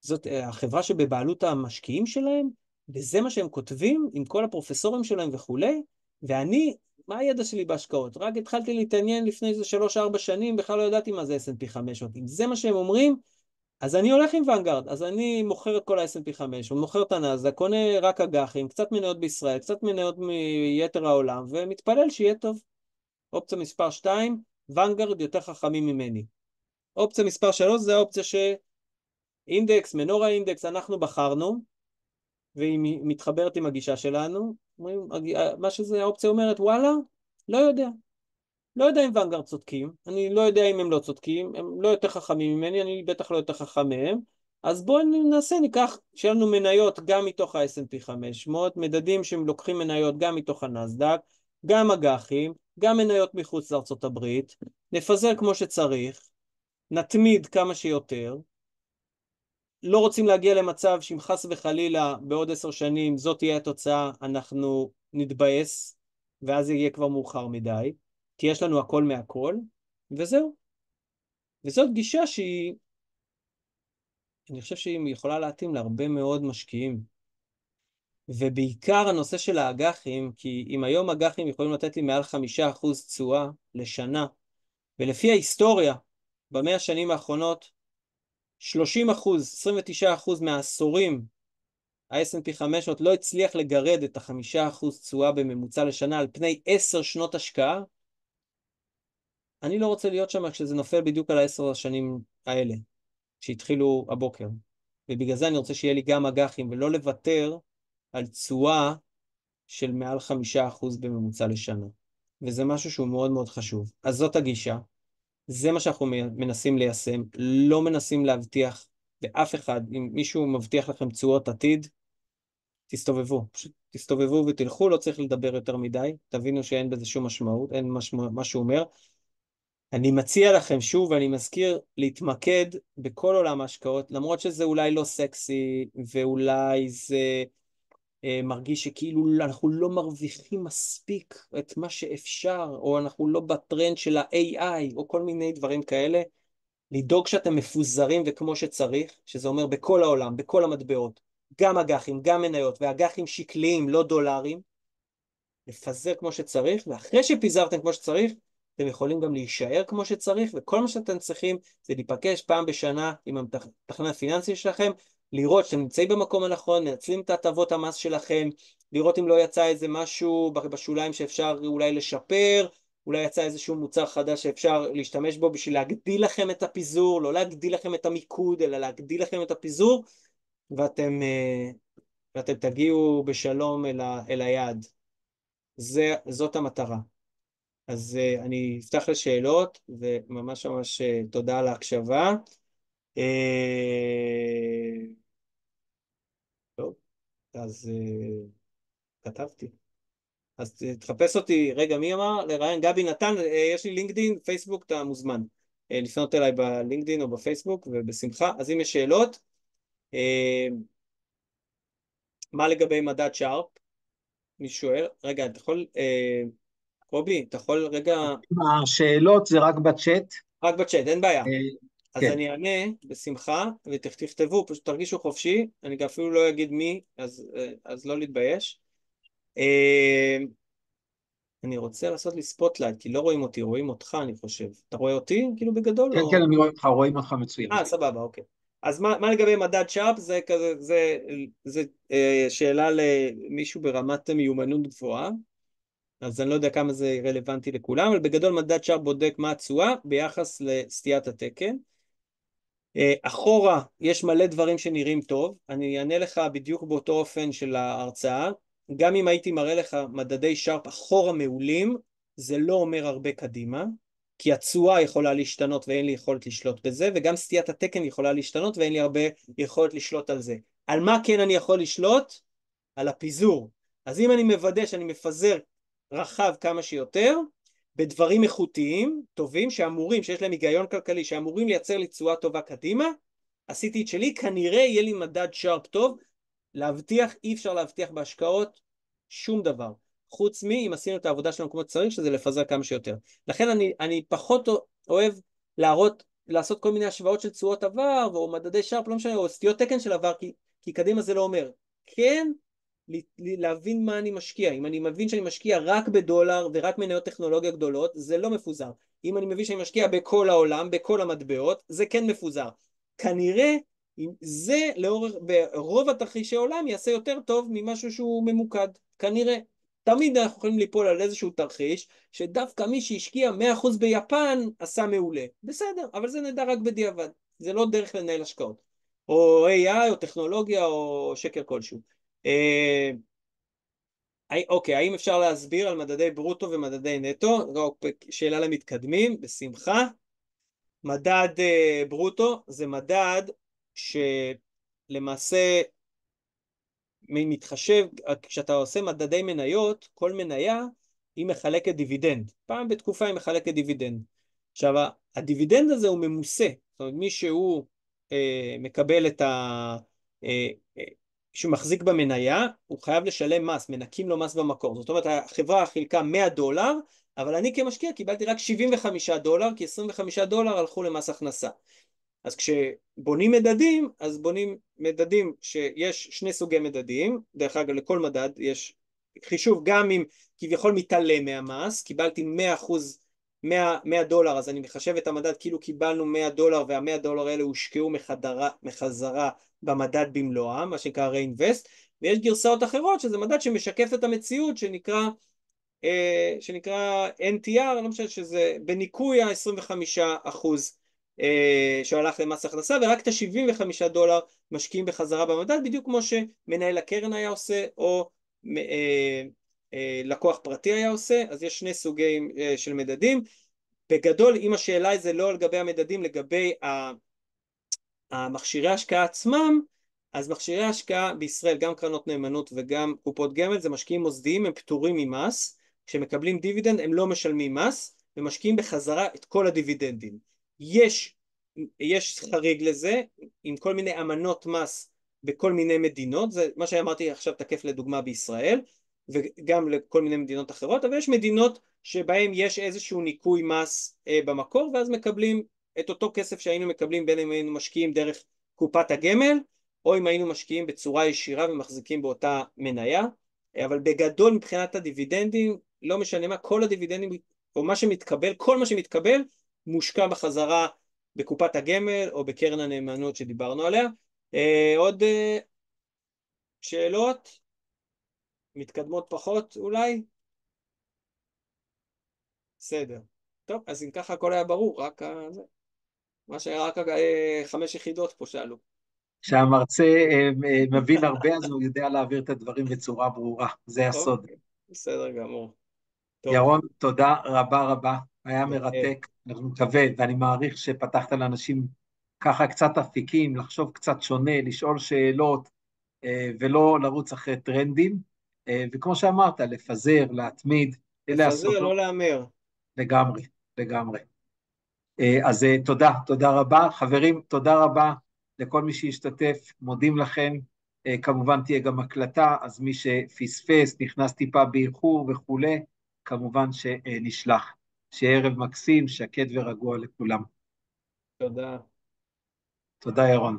זאת החברה שבבעלות המשקיעים שלהם, וזה מה שהם כותבים עם כל הפרופסורים שלהם וכולי, ואני, מה הידע שלי בהשקעות? רק התחלתי להתעניין לפני איזה 3-4 שנים, בכלל לא ידעתי מה זה S&P 500. אם זה מה שהם אומרים, אז אני הולך עם ונגרד, אז אני מוכר את כל ה-S&P 500, מוכר את הנאסד"ק, קונה רק אג"חים, קצת מניות בישראל, קצת מניות מיתר העולם, ומתפלל שיהיה טוב. אופציה מספר 2, ונגרד יותר חכמים ממני. אופציה מספר 3 זה האופציה שאינדקס, מנורה אינדקס, אנחנו בחרנו, והיא מתחברת עם הגישה שלנו, מה שזה האופציה אומרת, וואלה, לא יודע. לא יודע אם ונגרד צודקים, אני לא יודע אם הם לא צודקים, הם לא יותר חכמים ממני, אני בטח לא יותר חכם מהם, אז בואו ננסה, ניקח, שיהיה לנו מניות גם מתוך ה-S&P 500, מדדים שהם לוקחים מניות גם מתוך הנסד"ק, גם אג"חים, גם מניות מחוץ לארצות הברית, נפזר כמו שצריך, נתמיד כמה שיותר, לא רוצים להגיע למצב שאם חס וחלילה בעוד 10 שנים זאת תהיה התוצאה, אנחנו נתבאס, ואז יהיה כבר מאוחר מדי, כי יש לנו הכל מהכל, וזהו. וזאת גישה שהיא, אני חושב שהיא יכולה להתאים להרבה מאוד משקיעים. ובעיקר הנושא של האג"חים, כי אם היום אג"חים יכולים לתת לי מעל 5% תשואה לשנה, ולפי ההיסטוריה, ב100 השנים האחרונות, 30%, 29% מהעשורים, ה-S&P 500 לא הצליח לגרד את ה5% תשואה בממוצע לשנה על פני 10 שנות השקעה, אני לא רוצה להיות שם כשזה נופל בדיוק על 10 השנים האלה, שהתחילו הבוקר. ובגלל זה אני רוצה שיהיה לי גם אג"חים, ולא לוותר על תשואה של מעל 5% בממוצע לשנה. וזה משהו שהוא מאוד מאוד חשוב. אז זאת הגישה. זה מה שאנחנו מנסים ליישם. לא מנסים להבטיח באף אחד. אם מישהו מבטיח לכם תשואות עתיד, תסתובבו. פשוט תסתובבו ותלכו, לא צריך לדבר יותר מדי. תבינו שאין בזה שום משמעות, אין מה שהוא אומר. אני מציע לכם שוב, ואני מזכיר, להתמקד בכל עולם ההשקעות, למרות שזה אולי לא סקסי, ואולי זה מרגיש שכאילו אנחנו לא מרוויחים מספיק את מה שאפשר, או אנחנו לא בטרנד של ה-AI, או כל מיני דברים כאלה, לדאוג שאתם מפוזרים וכמו שצריך, שזה אומר בכל העולם, בכל המטבעות, גם אג"חים, גם מניות, ואג"חים שקליים, לא דולרים, לפזר כמו שצריך, ואחרי שפיזרתם כמו שצריך, אתם יכולים גם להישאר כמו שצריך, וכל מה שאתם צריכים זה להיפגש פעם בשנה עם המתכנן הפיננסי שלכם, לראות שאתם נמצאים במקום הנכון, מנצלים את הטבות המס שלכם, לראות אם לא יצא איזה משהו בשוליים שאפשר אולי לשפר, אולי יצא איזשהו מוצר חדש שאפשר להשתמש בו בשביל להגדיל לכם את הפיזור, לא להגדיל לכם את המיקוד, אלא להגדיל לכם את הפיזור, ואתם תגיעו בשלום אל היעד. זאת המטרה. אז אני אפתח לשאלות, וממש ממש תודה על ההקשבה. טוב, אז כתבתי. אז תחפש אותי, רגע, מי אמר? לראיין גבי נתן, יש לי לינקדין, פייסבוק, אתה מוזמן לפנות אליי בלינקדין או בפייסבוק, ובשמחה. אז אם יש שאלות, אה, מה לגבי מדד שרפ? מי שואל? רגע, אתה יכול, קובי, אתה יכול רגע, השאלות זה רק בצ'אט. רק בצ'אט, אין בעיה. אז כן, אני אענה בשמחה, ותכתבו, פשוט תרגישו חופשי, אני גם אפילו לא אגיד מי, אז לא להתבייש. אה, אני רוצה לעשות לי ספוטלייט, כי לא רואים אותי, רואים אותך, אני חושב. אתה רואה אותי, כאילו בגדול, כן, כן, או... אני רואה אותך, רואים אותך מצוין. סבבה, אוקיי. אז מה לגבי מדד שרפ? זה כזה, זה שאלה למישהו ברמת מיומנות גבוהה, אז אני לא יודע כמה זה רלוונטי לכולם, אבל בגדול מדד שרפ בודק מה התשואה ביחס לסטיית התקן. אחורה יש מלא דברים שנראים טוב, אני אענה לך בדיוק באותו אופן של ההרצאה. גם אם הייתי מראה לך מדדי שרפ אחורה מעולים, זה לא אומר הרבה קדימה, כי התשואה יכולה להשתנות ואין לי יכולת לשלוט בזה, וגם סטיית התקן יכולה להשתנות ואין לי הרבה יכולת לשלוט על זה. על מה כן אני יכול לשלוט? על הפיזור. אז אם אני מוודא שאני מפזר רחב כמה שיותר, בדברים איכותיים, טובים, שאמורים, שיש להם היגיון כלכלי, שאמורים לייצר לי תשואה טובה קדימה, עשיתי את שלי, כנראה יהיה לי מדד שרפ טוב. להבטיח, אי אפשר להבטיח בהשקעות שום דבר, חוץ אם עשינו את העבודה שלנו כמו שצריך, שזה לפזר כמה שיותר. לכן אני פחות אוהב לעשות כל מיני השוואות של תשואות עבר, או מדדי שרפ, לא משנה, או סטיות תקן של עבר, כי קדימה זה לא אומר. כן, להבין מה אני משקיע. אם אני מבין שאני משקיע רק בדולר ורק מניות טכנולוגיה גדולות, זה לא מפוזר. אם אני מבין שאני משקיע בכל העולם, בכל המטבעות, זה כן מפוזר. כנראה זה לאורך, ברוב התרחישי העולם יעשה יותר טוב ממשהו שהוא ממוקד. כנראה. תמיד אנחנו יכולים ליפול על איזשהו תרחיש, שדווקא מי שהשקיע 100% ביפן עשה מעולה. בסדר, אבל זה נדע רק בדיעבד. זה לא דרך לנהל השקעות. או AI או טכנולוגיה או שקר כלשהו. אוקיי, האם אפשר להסביר על מדדי ברוטו ומדדי נטו? שאלה למתקדמים, בשמחה. מדד ברוטו זה מדד שלמעשה מתחשב, כשאתה עושה מדדי מניות, כל מניה היא מחלקת דיבידנד. פעם בתקופה היא מחלקת דיבידנד. עכשיו, הדיבידנד הזה הוא ממוסה. זאת אומרת, מי שהוא מקבל את אה, אה, שהוא מחזיק במניה, הוא חייב לשלם מס, מנקים לו מס במקור. זאת אומרת, החברה חילקה $100, אבל אני כמשקיע קיבלתי רק $75, כי $25 הלכו למס הכנסה. אז כשבונים מדדים, אז בונים מדדים שיש שני סוגי מדדים, דרך אגב לכל מדד יש חישוב גם אם כביכול מתעלם מהמס, קיבלתי 100%, 100 דולר, אז אני מחשב את המדד כאילו קיבלנו $100 וה$100 האלה הושקעו מחזרה במדד במלואם, מה שנקרא reinvest, ויש גרסאות אחרות שזה מדד שמשקף את המציאות שנקרא NTR, לא משנה שזה בניכוי ה-25% שהלך למס הכנסה, ורק את $75 משקיעים בחזרה במדד, בדיוק כמו שמנהל הקרן היה עושה, או לקוח פרטי היה עושה. אז יש שני סוגים של מדדים. בגדול, אם השאלה זה לא לגבי המדדים, לגבי המכשירי ההשקעה עצמם, אז מכשירי ההשקעה בישראל, גם קרנות נאמנות וגם קופות גמל, זה משקיעים מוסדיים, הם פטורים ממס, כשמקבלים דיבידנד הם לא משלמים מס, ומשקיעים בחזרה את כל הדיבידנדים. יש חריג לזה, עם כל מיני אמנות מס בכל מיני מדינות, זה מה שאמרתי עכשיו תקף לדוגמה בישראל, וגם לכל מיני מדינות אחרות, אבל יש מדינות שבהן יש איזשהו ניכוי מס במקור, ואז מקבלים את אותו כסף שהיינו מקבלים בין אם היינו משקיעים דרך קופת הגמל, או אם היינו משקיעים בצורה ישירה ומחזיקים באותה מניה. אבל בגדול מבחינת הדיבידנדים, לא משנה מה, כל הדיבידנדים, או מה שמתקבל, כל מה שמתקבל, מושקע בחזרה בקופת הגמל, או בקרן הנאמנות שדיברנו עליה. עוד שאלות? מתקדמות פחות אולי? בסדר. טוב, אז אם ככה הכל היה ברור, רק זה. מה שהיה רק 5 יחידות פה שאלו. כשהמרצה מבין הרבה, אז הוא יודע להעביר את הדברים בצורה ברורה, זה הסוד. אוקיי, בסדר גמור. טוב. ירון, תודה רבה רבה, היה בכיף. מרתק, אנחנו מקווה, ואני מעריך שפתחת לאנשים ככה קצת אפיקים, לחשוב קצת שונה, לשאול שאלות, ולא לרוץ אחרי טרנדים, וכמו שאמרת, לפזר, להתמיד, אלה לפזר, הסודות לא להמר. לגמרי, לגמרי. אז תודה רבה. חברים, תודה רבה לכל מי שהשתתף, מודים לכם. כמובן תהיה גם הקלטה, אז מי שפספס, נכנס טיפה באיחור וכולי, כמובן שנשלח. שיהיה ערב מקסים, שקט ורגוע לכולם. תודה. תודה, ירון.